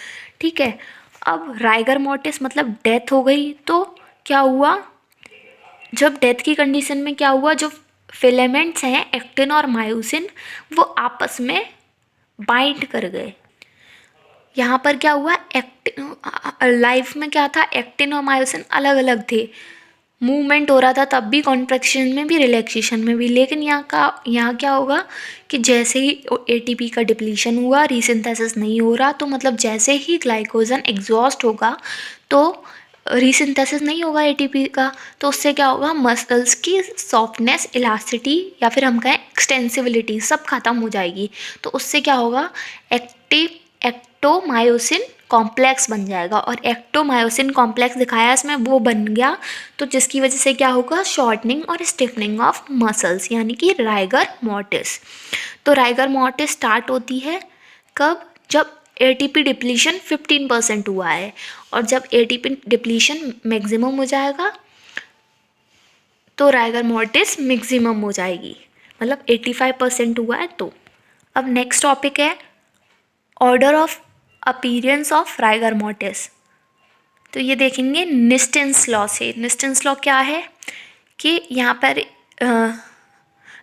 ठीक है। अब राइगर मोर्टिस मतलब डेथ हो गई, तो क्या हुआ, जब डेथ की कंडीशन में क्या हुआ, जो फिलामेंट्स हैं एक्टिन और मायोसिन वो आपस में बाइंड कर गए। यहाँ पर क्या हुआ, लाइफ में क्या था, एक्टिन और मायोसिन अलग अलग थे, मूवमेंट हो रहा था तब भी, कॉन्ट्रैक्शन में भी, रिलैक्सेशन में भी। लेकिन यहाँ क्या होगा कि जैसे ही एटीपी का डिप्लीशन हुआ, रीसिंथेसिस नहीं हो रहा, तो मतलब जैसे ही ग्लाइकोजन एग्जॉस्ट होगा तो रीसिंथेसिस नहीं होगा एटीपी का, तो उससे क्या होगा, मसल्स की सॉफ्टनेस, इलास्टिसिटी या फिर हम कहें एक्सटेंसिबिलिटी सब खत्म हो जाएगी। तो उससे क्या होगा, एक्टोमायोसिन कॉम्प्लेक्स बन जाएगा, और एक्टोमायोसिन कॉम्प्लेक्स दिखाया इसमें वो बन गया, तो जिसकी वजह से क्या होगा, शॉर्टनिंग और स्टिफनिंग ऑफ मसल्स, यानी कि राइगर मोर्टिस। तो राइगर मोर्टिस स्टार्ट होती है कब, जब एटीपी डिप्लीशन 15% हुआ है, और जब एटीपी डिप्लीशन मैक्सिमम हो जाएगा तो राइगर मोर्टिस मैक्सिमम हो जाएगी, मतलब 85% हुआ है तो। अब नेक्स्ट टॉपिक है order of appearance of rigor mortis. तो ये देखेंगे निस्टेंस लॉ से। निस्टेंस लॉ क्या है कि यहाँ पर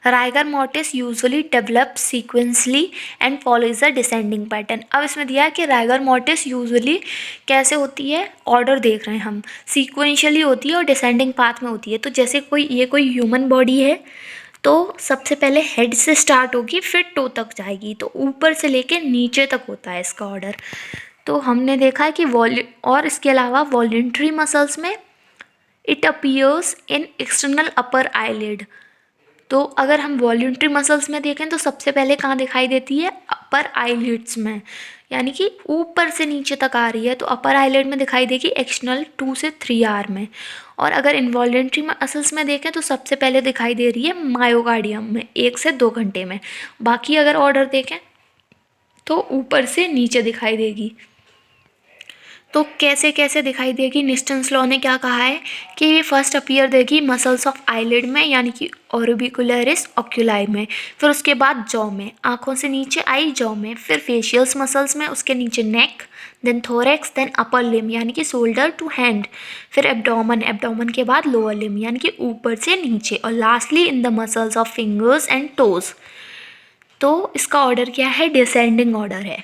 rigor mortis usually develop sequentially and follows a descending pattern. अब इसमें दिया है कि राइगर मोर्टिस यूजुअली कैसे होती है, ऑर्डर देख रहे हैं हम, सीक्वेंशियली होती है और डिसेंडिंग पाथ में होती है। तो जैसे कोई ह्यूमन बॉडी है तो सबसे पहले हेड से स्टार्ट होगी, फिर टो तक जाएगी, तो ऊपर से लेके नीचे तक होता है इसका ऑर्डर। तो हमने देखा है कि और इसके अलावा वॉल्यूंटरी मसल्स में it appears in external upper eyelid. तो अगर हम वॉल्यूंटरी मसल्स में देखें तो सबसे पहले कहाँ दिखाई देती है, अपर आईलिड्स में, यानी कि ऊपर से नीचे तक आ रही है, तो अपर आईलिड में दिखाई देगी एक्सटर्नल 2 से 3 आवर में। और अगर इनवॉल्यूंटरी मसल्स में देखें तो सबसे पहले दिखाई दे रही है मायोकार्डियम में 1 से 2 घंटे में। बाकी अगर ऑर्डर देखें तो ऊपर से नीचे दिखाई देगी। तो कैसे कैसे दिखाई देगी, निस्टेंस लॉ ने क्या कहा है कि ये फर्स्ट अपीयर देगी मसल्स ऑफ आईलिड में, यानी कि ऑर्बिकुलरिस ऑक्यूलाई में, फिर उसके बाद जॉ में, आंखों से नीचे आई जॉ में, फिर फेशियल्स मसल्स में, उसके नीचे नेक, देन थोरेक्स, देन अपर लिम यानी कि शोल्डर टू हैंड, फिर एब्डोमन, एब्डोमन के बाद लोअर लिम यानी कि ऊपर से नीचे, और lastly in the muscles of fingers and toes. तो इसका ऑर्डर क्या है, डिसेंडिंग ऑर्डर है।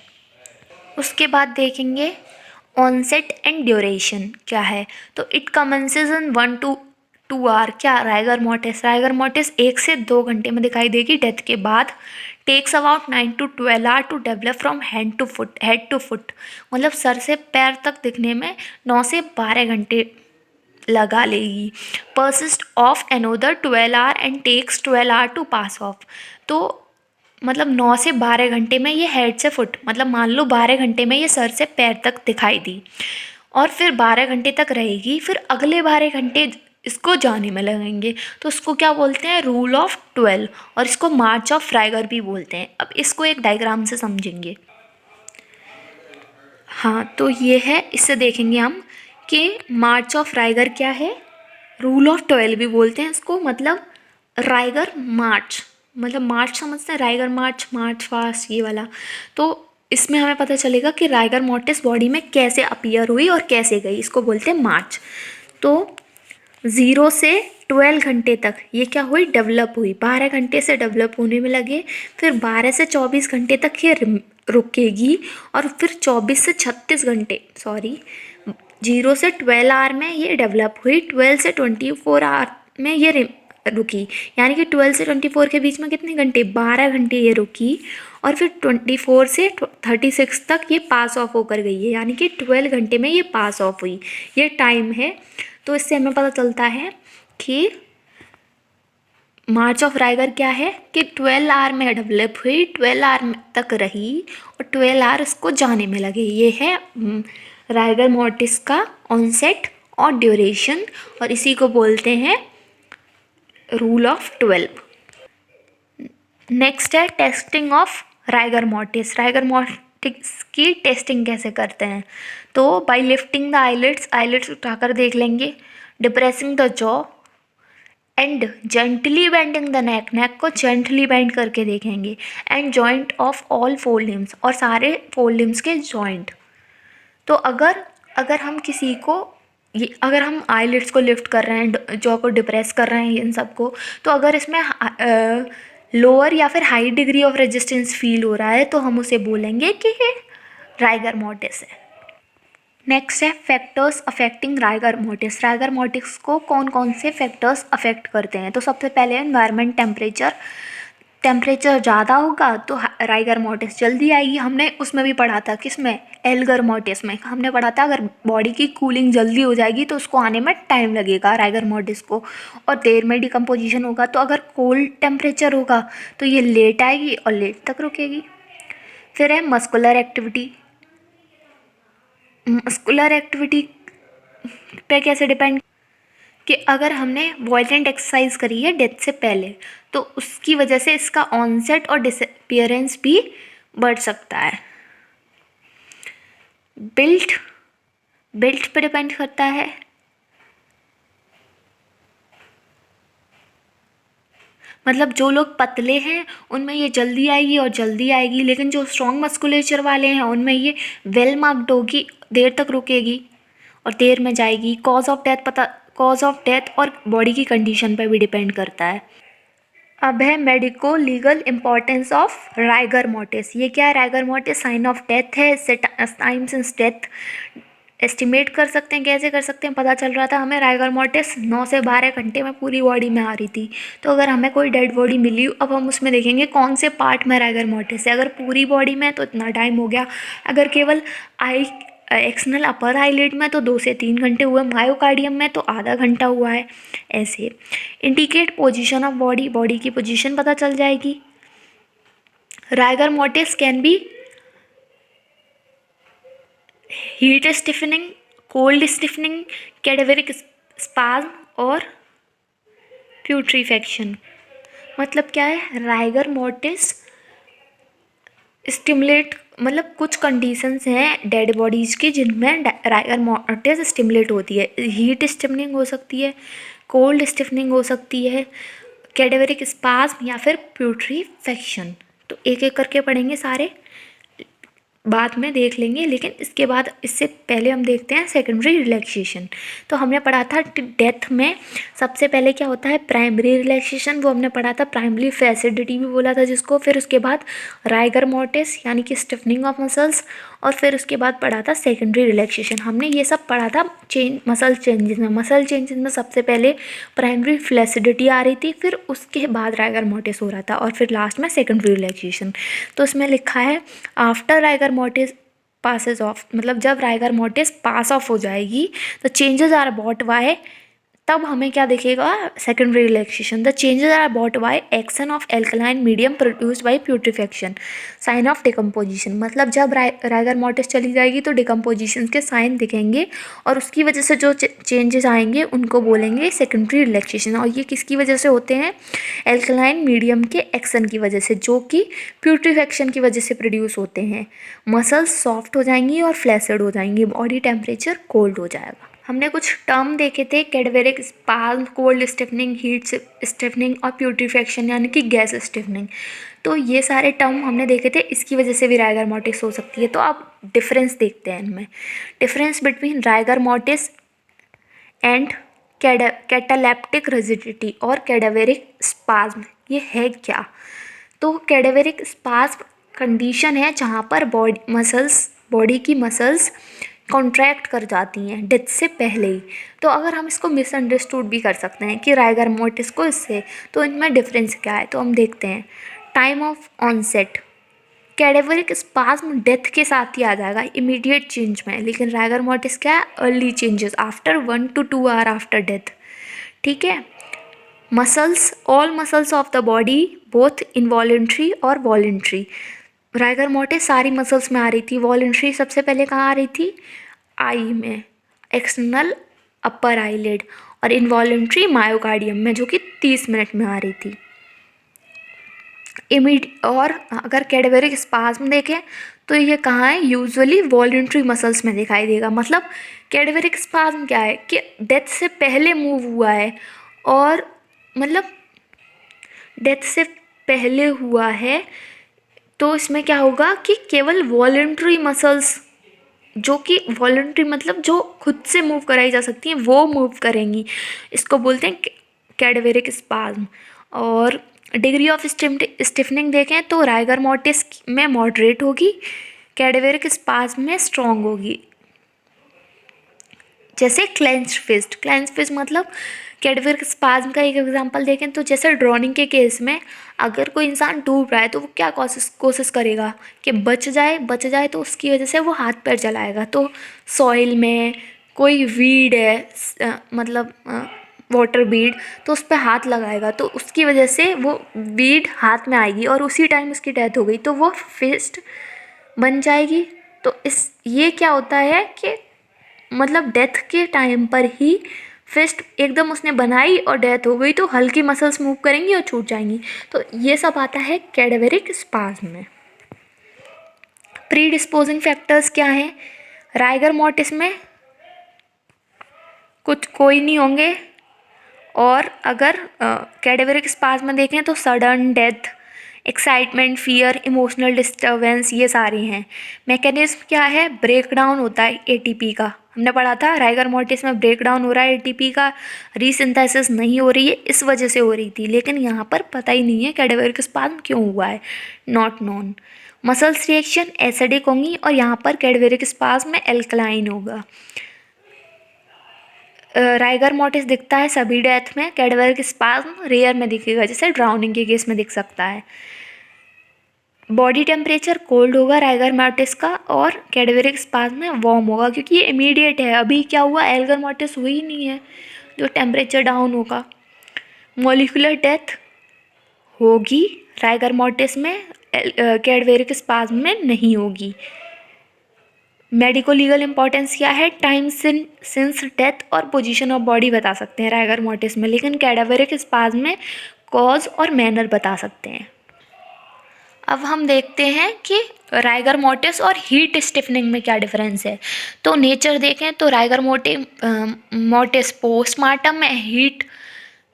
उसके बाद देखेंगे ऑनसेट एंड ड्यूरेशन क्या है, तो it commences in 1 to 2 hour. क्या, राइगर मोर्टिस, राइगर मोर्टिस 1 से 2 घंटे में दिखाई देगी डेथ के बाद। Takes about 9 to 12 hour to develop from head to foot, मतलब सर से पैर तक दिखने में 9 से 12 घंटे लगा लेगी। Persist of another 12 hour and takes 12 hour to pass off. तो मतलब 9 से 12 घंटे में ये हेड से फुट, मतलब मान लो 12 घंटे में ये सर से पैर तक दिखाई दी, और फिर 12 घंटे तक रहेगी, फिर अगले 12 घंटे इसको जाने में लगेंगे। तो इसको क्या बोलते हैं, रूल ऑफ 12, और इसको मार्च ऑफ राइगर भी बोलते हैं। अब इसको एक डायग्राम से समझेंगे। हाँ, तो ये है, इससे देखेंगे हम कि मार्च ऑफ राइगर क्या है, रूल ऑफ 12 भी बोलते हैं इसको, मतलब राइगर मार्च, मतलब मार्च समझते हैं, राइगर मार्च, मार्च फास्ट, ये वाला। तो इसमें हमें पता चलेगा कि राइगर मोर्टिस बॉडी में कैसे अपीयर हुई और कैसे गई, इसको बोलते हैं मार्च। तो 0 से 12 घंटे तक ये क्या हुई, डेवलप हुई, 12 घंटे से डेवलप होने में लगे, फिर 12 से 24 घंटे तक ये रुकेगी, और फिर 24 से 36 घंटे, 0 से 12 आवर में ये डेवलप हुई, 12 से 24 आवर में ये रुकी, यानी कि 12 से 24 के बीच में कितने घंटे, 12 घंटे ये रुकी, और फिर 24 से 36 तक ये पास ऑफ होकर गई है, यानी कि 12 घंटे में ये पास ऑफ हुई, ये टाइम है। तो इससे हमें पता चलता है कि मार्च ऑफ राइगर क्या है कि 12 आवर में डेवलप हुई, 12 आवर तक रही, और 12 आवर इसको जाने में लगे। ये है राइगर मोर्टिस का ऑनसेट और ड्यूरेशन, और इसी को बोलते हैं रूल ऑफ 12। नेक्स्ट है testing of rigor mortis. Rigor की टेस्टिंग कैसे करते हैं, तो बाय लिफ्टिंग द आईलिड्स उठाकर देख लेंगे, depressing the jaw and gently bending the neck को जेंटली बेंड करके देखेंगे, and joint of all four limbs, और सारे फोर लिम्स के जॉइंट। तो अगर अगर हम किसी को अगर हम आईलिड्स को लिफ्ट कर रहे हैं, जॉ को डिप्रेस कर रहे हैं, इन सबको, तो अगर इसमें लोअर या फिर high degree of resistance feel हो रहा है तो हम उसे बोलेंगे कि ये राइगर मोर्टिस है। नेक्स्ट है factors affecting rigor mortis. Rigor mortis को कौन कौन से फैक्टर्स अफेक्ट करते हैं, तो सबसे पहले एनवायरनमेंट, टेम्परेचर ज़्यादा होगा तो राइगर मोर्टिस जल्दी आएगी। हमने उसमें भी पढ़ा था, किसमें, एल्गर मोर्टिस में हमने पढ़ा था अगर बॉडी की कूलिंग जल्दी हो जाएगी तो उसको आने में टाइम लगेगा राइगर मोर्टिस को, और देर में डिकम्पोजिशन होगा। तो अगर कोल्ड टेम्परेचर होगा तो ये लेट आएगी और लेट तक रुकेगी। फिर है मस्कुलर एक्टिविटी पे कैसे डिपेंड, कि अगर हमने वॉयलेंट एक्सरसाइज करी है डेथ से पहले तो उसकी वजह से इसका ऑनसेट और डिसअपीयरेंस भी बढ़ सकता है। बिल्ट पे डिपेंड करता है, मतलब जो लोग पतले हैं उनमें ये जल्दी आएगी और जल्दी आएगी, लेकिन जो स्ट्रॉन्ग मस्कुलेचर वाले हैं उनमें ये वेल मार्क्ड होगी, देर तक रुकेगी और देर में जाएगी। कॉज ऑफ डेथ और बॉडी की कंडीशन पर भी डिपेंड करता है। अब है medico legal importance of rigor mortis. ये क्या है, rigor mortis sign of death है, इससे टाइम सिंस डेथ एस्टिमेट कर सकते हैं। कैसे कर सकते हैं, पता चल रहा था हमें राइगर मोर्टिस 9 से 12 घंटे में पूरी बॉडी में आ रही थी। तो अगर हमें कोई डेड बॉडी मिली, अब हम उसमें देखेंगे कौन से पार्ट में राइगर मोर्टिस है। अगर पूरी बॉडी में तो इतना टाइम हो गया, अगर केवल एक्सटर्नल अपर आईलिड में तो 2 से 3 घंटे हुए, मायोकार्डियम में तो आधा घंटा हुआ है। ऐसे इंडिकेट पोजीशन ऑफ बॉडी की पोजीशन पता चल जाएगी। Rigor mortis can be heat stiffening, cold stiffening, cadaveric spasm और प्यूट्रीफेक्शन। मतलब क्या है, राइगर मोर्टिस स्टिमुलेट, मतलब कुछ कंडीशंस हैं डेड बॉडीज़ की जिनमें राइगर मोर्टिस स्टिमुलेट होती है। हीट स्टिफनिंग हो सकती है, कोल्ड स्टिफनिंग हो सकती है, कैडेवरिक स्पाज्म या फिर प्यूट्रीफेक्शन। तो एक एक करके पढ़ेंगे सारे, बाद में देख लेंगे, लेकिन इसके बाद इससे पहले हम देखते हैं सेकेंडरी रिलैक्सेशन। तो हमने पढ़ा था डेथ में सबसे पहले क्या होता है, प्राइमरी रिलैक्सेशन, वो हमने पढ़ा था, प्राइमरी फ्लैसिडिटी भी बोला था जिसको। फिर उसके बाद राइगर मोर्टिस यानी कि स्टिफनिंग ऑफ मसल्स, और फिर उसके बाद पढ़ा था सेकेंडरी रिलैक्सेशन। हमने ये सब पढ़ा था मसल चेंजेस में सबसे पहले प्राइमरी फ्लैसिडिटी आ रही थी, फिर उसके बाद राइगर मोर्टिस हो रहा था, और फिर लास्ट में सेकेंडरी रिलैक्सेशन। तो इसमें लिखा है after rigor mortis passes of, मतलब जब राइगर मोर्टिस पास ऑफ हो जाएगी तो चेंजेस आर बॉट बाय, तब हमें क्या दिखेगा, secondary relaxation. The changes are brought by action of alkaline medium produced by putrefaction, sign of decomposition. मतलब जब राइगर मोर्टिस चली जाएगी तो डिकम्पोजिशन के साइन दिखेंगे और उसकी वजह से जो चेंजेस आएंगे उनको बोलेंगे सेकेंडरी रिलैक्सेशन। और ये किसकी वजह से होते हैं, एल्कलाइन मीडियम के एक्शन की वजह से, जो कि प्यूट्रीफेक्शन की वजह से प्रोड्यूस होते हैं। मसल्स सॉफ्ट हो जाएंगी और फ्लैसिड हो जाएंगी, बॉडी टेम्परेचर कोल्ड हो जाएगा। हमने कुछ टर्म देखे थे, cadaveric spasm, cold stiffening, heat stiffening और प्यूट्रीफेक्शन यानी कि गैस स्टिफनिंग। तो ये सारे टर्म हमने देखे थे, इसकी वजह से भी राइगर मोर्टिस हो सकती है। तो आप डिफरेंस देखते हैं इनमें, difference between rigor mortis and cataleptic rigidity और कैडेवरिक स्पाज्म, ये है क्या। तो कैडेवरिक स्पाज्म कंडीशन है जहाँ पर बॉडी की मसल्स कॉन्ट्रैक्ट कर जाती हैं डेथ से पहले ही। तो अगर हम इसको मिसअंडरस्टूड भी कर सकते हैं कि राइगर मोर्टिस को इससे, तो इनमें डिफरेंस क्या है, तो हम देखते हैं। Time of onset, cadaveric spasm death के साथ ही आ जाएगा, इमीडिएट चेंज में, लेकिन राइगर मोर्टिस क्या है, early changes after 1 to 2 hour after death. ठीक है। Muscles, all muscles of the body both involuntary और वॉलेंट्री। राइगर मोर्टिस सारी मसल्स में आ रही थी, वॉलेंट्री सबसे पहले कहाँ आ रही थी, आई में, एक्सटर्नल अपर आईलिड, और इनवॉलेंट्री मायोकार्डियम में, जो कि 30 मिनट में आ रही थी। और अगर कैडेवरिक स्पाज्म देखें तो ये कहाँ है, यूजुअली वॉलंटरी मसल्स में दिखाई देगा। मतलब कैडवरिक स्पाज्म क्या है कि डेथ से पहले मूव हुआ है, और मतलब डेथ से पहले हुआ है, तो इसमें क्या होगा कि केवल वॉलंटरी मसल्स, जो कि वॉलंटरी मतलब जो खुद से मूव कराई जा सकती हैं, वो मूव करेंगी। इसको बोलते हैं कैडवेरिक स्पाज्म। और डिग्री ऑफ स्टिफनिंग देखें तो राइगर मोर्टिस में मॉडरेट होगी, कैडवेरिक स्पाज्म में स्ट्रॉन्ग होगी। जैसे क्लेंच फिस्ट मतलब कैडवेरिक स्पाज्म का एक एग्जांपल देखें तो जैसे ड्रॉनिंग के केस में अगर कोई इंसान डूब रहा है तो वो क्या कोशिश करेगा कि बच जाए, तो उसकी वजह से वो हाथ पैर चलाएगा। तो सॉइल में कोई वीड है, मतलब वाटर बीड, तो उस पर हाथ लगाएगा, तो उसकी वजह से वो बीड हाथ में आएगी और उसी टाइम उसकी डेथ हो गई, तो वो फिस्ट बन जाएगी। तो ये क्या होता है कि मतलब डेथ के टाइम पर ही फिस्ट एकदम उसने बनाई और डेथ हो गई, तो हल्की मसल्स मूव करेंगी और छूट जाएंगी। तो ये सब आता है कैडवेरिक स्पाज्म में। प्री डिस्पोजिंग फैक्टर्स क्या हैं? राइगर मोर्टिस में कोई नहीं होंगे, और अगर कैडवेरिक स्पाज्म में देखें तो sudden death, excitement, fear, emotional disturbance, ये सारे हैं। मैकेनिज्म क्या है? ब्रेक डाउन होता है एटीपी का, हमने पढ़ा था राइगर मोर्टिस में ब्रेक डाउन हो रहा है एटीपी का, रीसिंथेसिस नहीं हो रही है, इस वजह से हो रही थी, लेकिन यहाँ पर पता ही नहीं है कैडवेरिक स्पाज्म क्यों हुआ है, not known. Muscles reaction acidic होंगी, और यहाँ पर कैडवेरिक स्पाज्म में एल्कलाइन होगा। राइगर मोर्टिस दिखता है सभी डेथ में, कैडवेरिक स्पाज्म रेयर में दिखेगा, जैसे ड्राउनिंग के केस में दिख सकता है। बॉडी टेम्परेचर कोल्ड होगा राइगर मोर्टिस का, और कैडवेरिक स्पाज्म में वार्म होगा, क्योंकि ये इमीडिएट है। अभी क्या हुआ, राइगर मोर्टिस हुई ही नहीं है जो टेम्परेचर डाउन होगा। मॉलिक्यूलर डेथ होगी राइगर मोर्टिस में, कैडवेरिक स्पाज्म में नहीं होगी। मेडिको लीगल इंपॉर्टेंस क्या है? टाइम सिंस डेथ और पोजीशन ऑफ बॉडी बता सकते हैं राइगर मोर्टिस में, लेकिन कैडावेरिक स्पाज्म में कॉज और मैनर बता सकते हैं। अब हम देखते हैं कि राइगर मोर्टिस और हीट स्टिफनिंग में क्या डिफरेंस है। तो नेचर देखें तो राइगर मोर्टिस पोस्टमार्टम में, हीट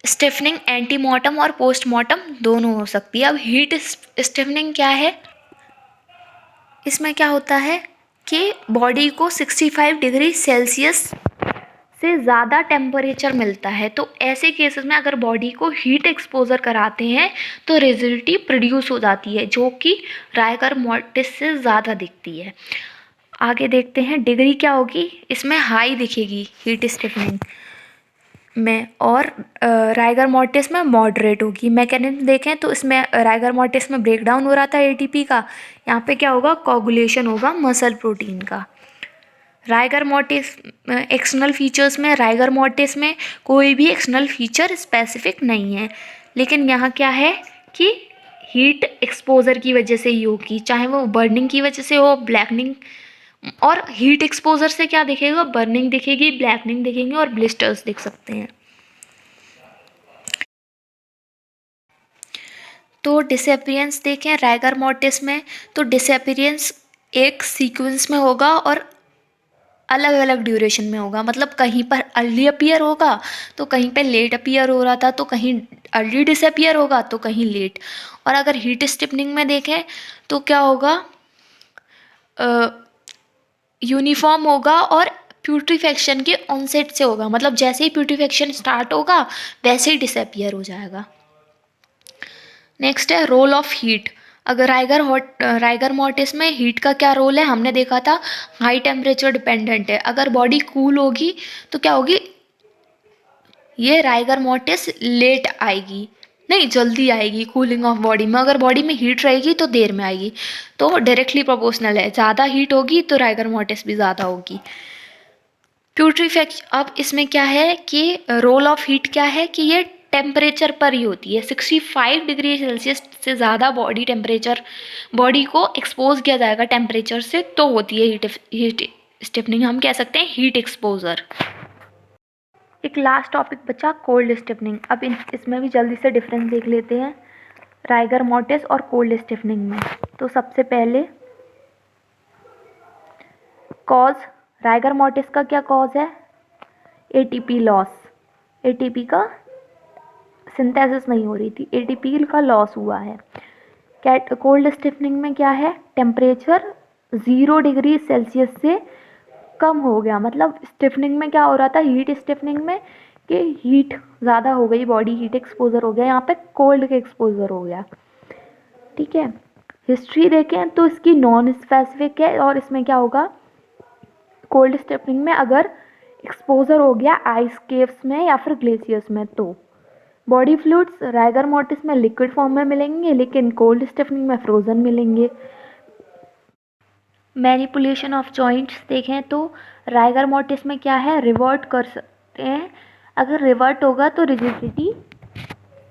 स्टिफनिंग एंटीमॉर्टम और पोस्टमार्टम दोनों हो सकती है। अब हीट स्टिफनिंग क्या है? इसमें क्या होता है कि बॉडी को 65 डिग्री सेल्सियस से ज़्यादा टेम्परेचर मिलता है, तो ऐसे केसेस में अगर बॉडी को हीट एक्सपोजर कराते हैं तो रिजिडिटी प्रोड्यूस हो जाती है, जो कि राइगर मोर्टिस से ज़्यादा दिखती है। आगे देखते हैं डिग्री क्या होगी। इसमें हाई दिखेगी हीट स्टिफनिंग में, और राइगर मोर्टिस में मॉडरेट होगी। मैकेनिज्म देखें तो इसमें राइगर मोर्टिस में ब्रेकडाउन हो रहा था एटीपी का, यहाँ पे क्या होगा, कोगुलेशन होगा मसल प्रोटीन का। राइगर मोर्टिस एक्सटर्नल फीचर्स में, राइगर मोर्टिस में कोई भी एक्सटर्नल फीचर स्पेसिफिक नहीं है, लेकिन यहाँ क्या है कि हीट एक्सपोजर की वजह से ही होगी, चाहे वो बर्निंग की वजह से हो, ब्लैकनिंग। और हीट एक्सपोजर से क्या दिखेगा, बर्निंग दिखेगी, ब्लैकनिंग दिखेंगे और ब्लिस्टर्स दिख सकते हैं। तो डिसअपीयरेंस देखें राइगर मोर्टिस में, तो डिसअपीयरेंस एक सीक्वेंस में होगा और अलग अलग ड्यूरेशन में होगा। मतलब कहीं पर अर्ली अपीयर होगा तो कहीं पे लेट अपीयर हो रहा था, तो कहीं अर्ली डिसअपीयर होगा तो कहीं लेट। और अगर हीट स्टिफनिंग में देखें तो क्या होगा, यूनिफॉर्म होगा और प्यूट्रीफेक्शन के ऑनसेट से होगा। मतलब जैसे ही प्यूट्रीफेक्शन स्टार्ट होगा वैसे ही डिसअपीयर हो जाएगा। नेक्स्ट है रोल ऑफ हीट। अगर राइगर मोर्टिस में हीट का क्या रोल है, हमने देखा था हाई टेम्परेचर डिपेंडेंट है। अगर बॉडी कूल होगी तो क्या होगी, ये राइगर मोर्टिस लेट आएगी, नहीं जल्दी आएगी कूलिंग ऑफ बॉडी में। अगर बॉडी में हीट रहेगी तो देर में आएगी, तो डायरेक्टली प्रोपोर्शनल है। ज़्यादा हीट होगी तो राइगर मोर्टिस भी ज़्यादा होगी। प्यूट्रीफेक्शन, अब इसमें क्या है कि रोल ऑफ हीट क्या है कि ये टेम्परेचर पर ही होती है। 65 डिग्री सेल्सियस से ज़्यादा बॉडी टेम्परेचर, बॉडी को एक्सपोज किया जाएगा टेम्परेचर से, तो होती है हीट स्टिफनिंग। हम कह सकते हैं हीट एक्सपोजर। एक लास्ट टॉपिक बचा कोल्ड स्टिफनिंग। अब इसमें भी जल्दी से डिफरेंस देख लेते हैं राइगर मोर्टिस और कोल्ड स्टिफनिंग में। तो सबसे पहले कॉज, राइगर मोर्टिस का क्या कॉज है? एटीपी लॉस, एटीपी का सिंथेसिस नहीं हो रही थी, एटीपी का लॉस हुआ है। कोल्ड स्टिफनिंग में क्या है? टेम्परेचर 0 डिग्री सेल्सियस से कम हो गया। मतलब स्टिफनिंग में क्या हो रहा था, हीट स्टिफनिंग में कि हीट ज़्यादा हो गई, बॉडी हीट एक्सपोजर हो गया, यहाँ पे कोल्ड के एक्सपोजर हो गया। ठीक है, हिस्ट्री देखें तो इसकी नॉन स्पेसिफिक है और इसमें क्या होगा, कोल्ड स्टिफनिंग में अगर एक्सपोजर हो गया आइस केव्स में या फिर ग्लेशियर्स में तो बॉडी फ्लूइड्स राइगर मोर्टिस में लिक्विड फॉर्म में मिलेंगे, लेकिन कोल्ड स्टिफनिंग में फ्रोजन मिलेंगे। मैनिपुलेशन ऑफ जॉइंट्स देखें तो राइगर मोर्टिस में क्या है, रिवर्ट कर सकते हैं। अगर रिवर्ट होगा तो रिजिडिटी,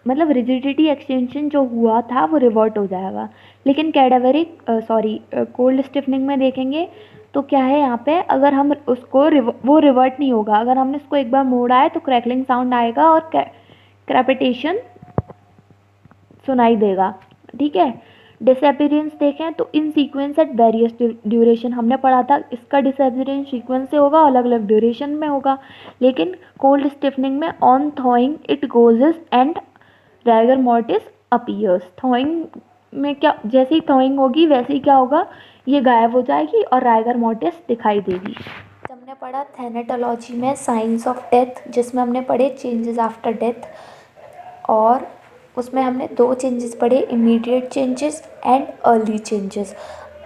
मतलब रिजिडिटी एक्सटेंशन जो हुआ था वो रिवर्ट हो जाएगा। लेकिन कैडावेरिक कोल्ड स्टिफनिंग में देखेंगे तो क्या है, यहाँ पे अगर हम उसको वो रिवर्ट नहीं होगा। अगर हमने उसको एक बार मोड़ा है तो क्रैकलिंग साउंड आएगा और क्रैपिटेशन सुनाई देगा। ठीक है, डिसअपीयरेंस देखें तो इन सीक्वेंस एट वेरियस ड्यूरेशन, हमने पढ़ा था इसका डिसअपीयरेंस सीक्वेंस से होगा, अलग अलग ड्यूरेशन में होगा। लेकिन कोल्ड स्टिफनिंग में on thawing it goes and rigor mortis appears. Thawing में क्या, जैसे ही थॉइंग होगी वैसे ही क्या होगा, ये गायब हो जाएगी और राइगर मोर्टिस दिखाई देगी। हमने पढ़ा थैनेटोलॉजी में साइंस ऑफ डेथ, जिसमें हमने पढ़े चेंजेस आफ्टर डेथ, और उसमें हमने 2 चेंजेस पढ़े, immediate changes and early changes.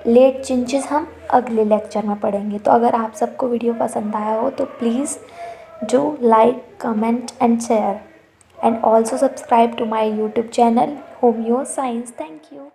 Late changes हम अगले लेक्चर में पढ़ेंगे। तो अगर आप सबको वीडियो पसंद आया हो तो please do like, comment and share, and also subscribe to my YouTube channel Homeo Science. Thank you.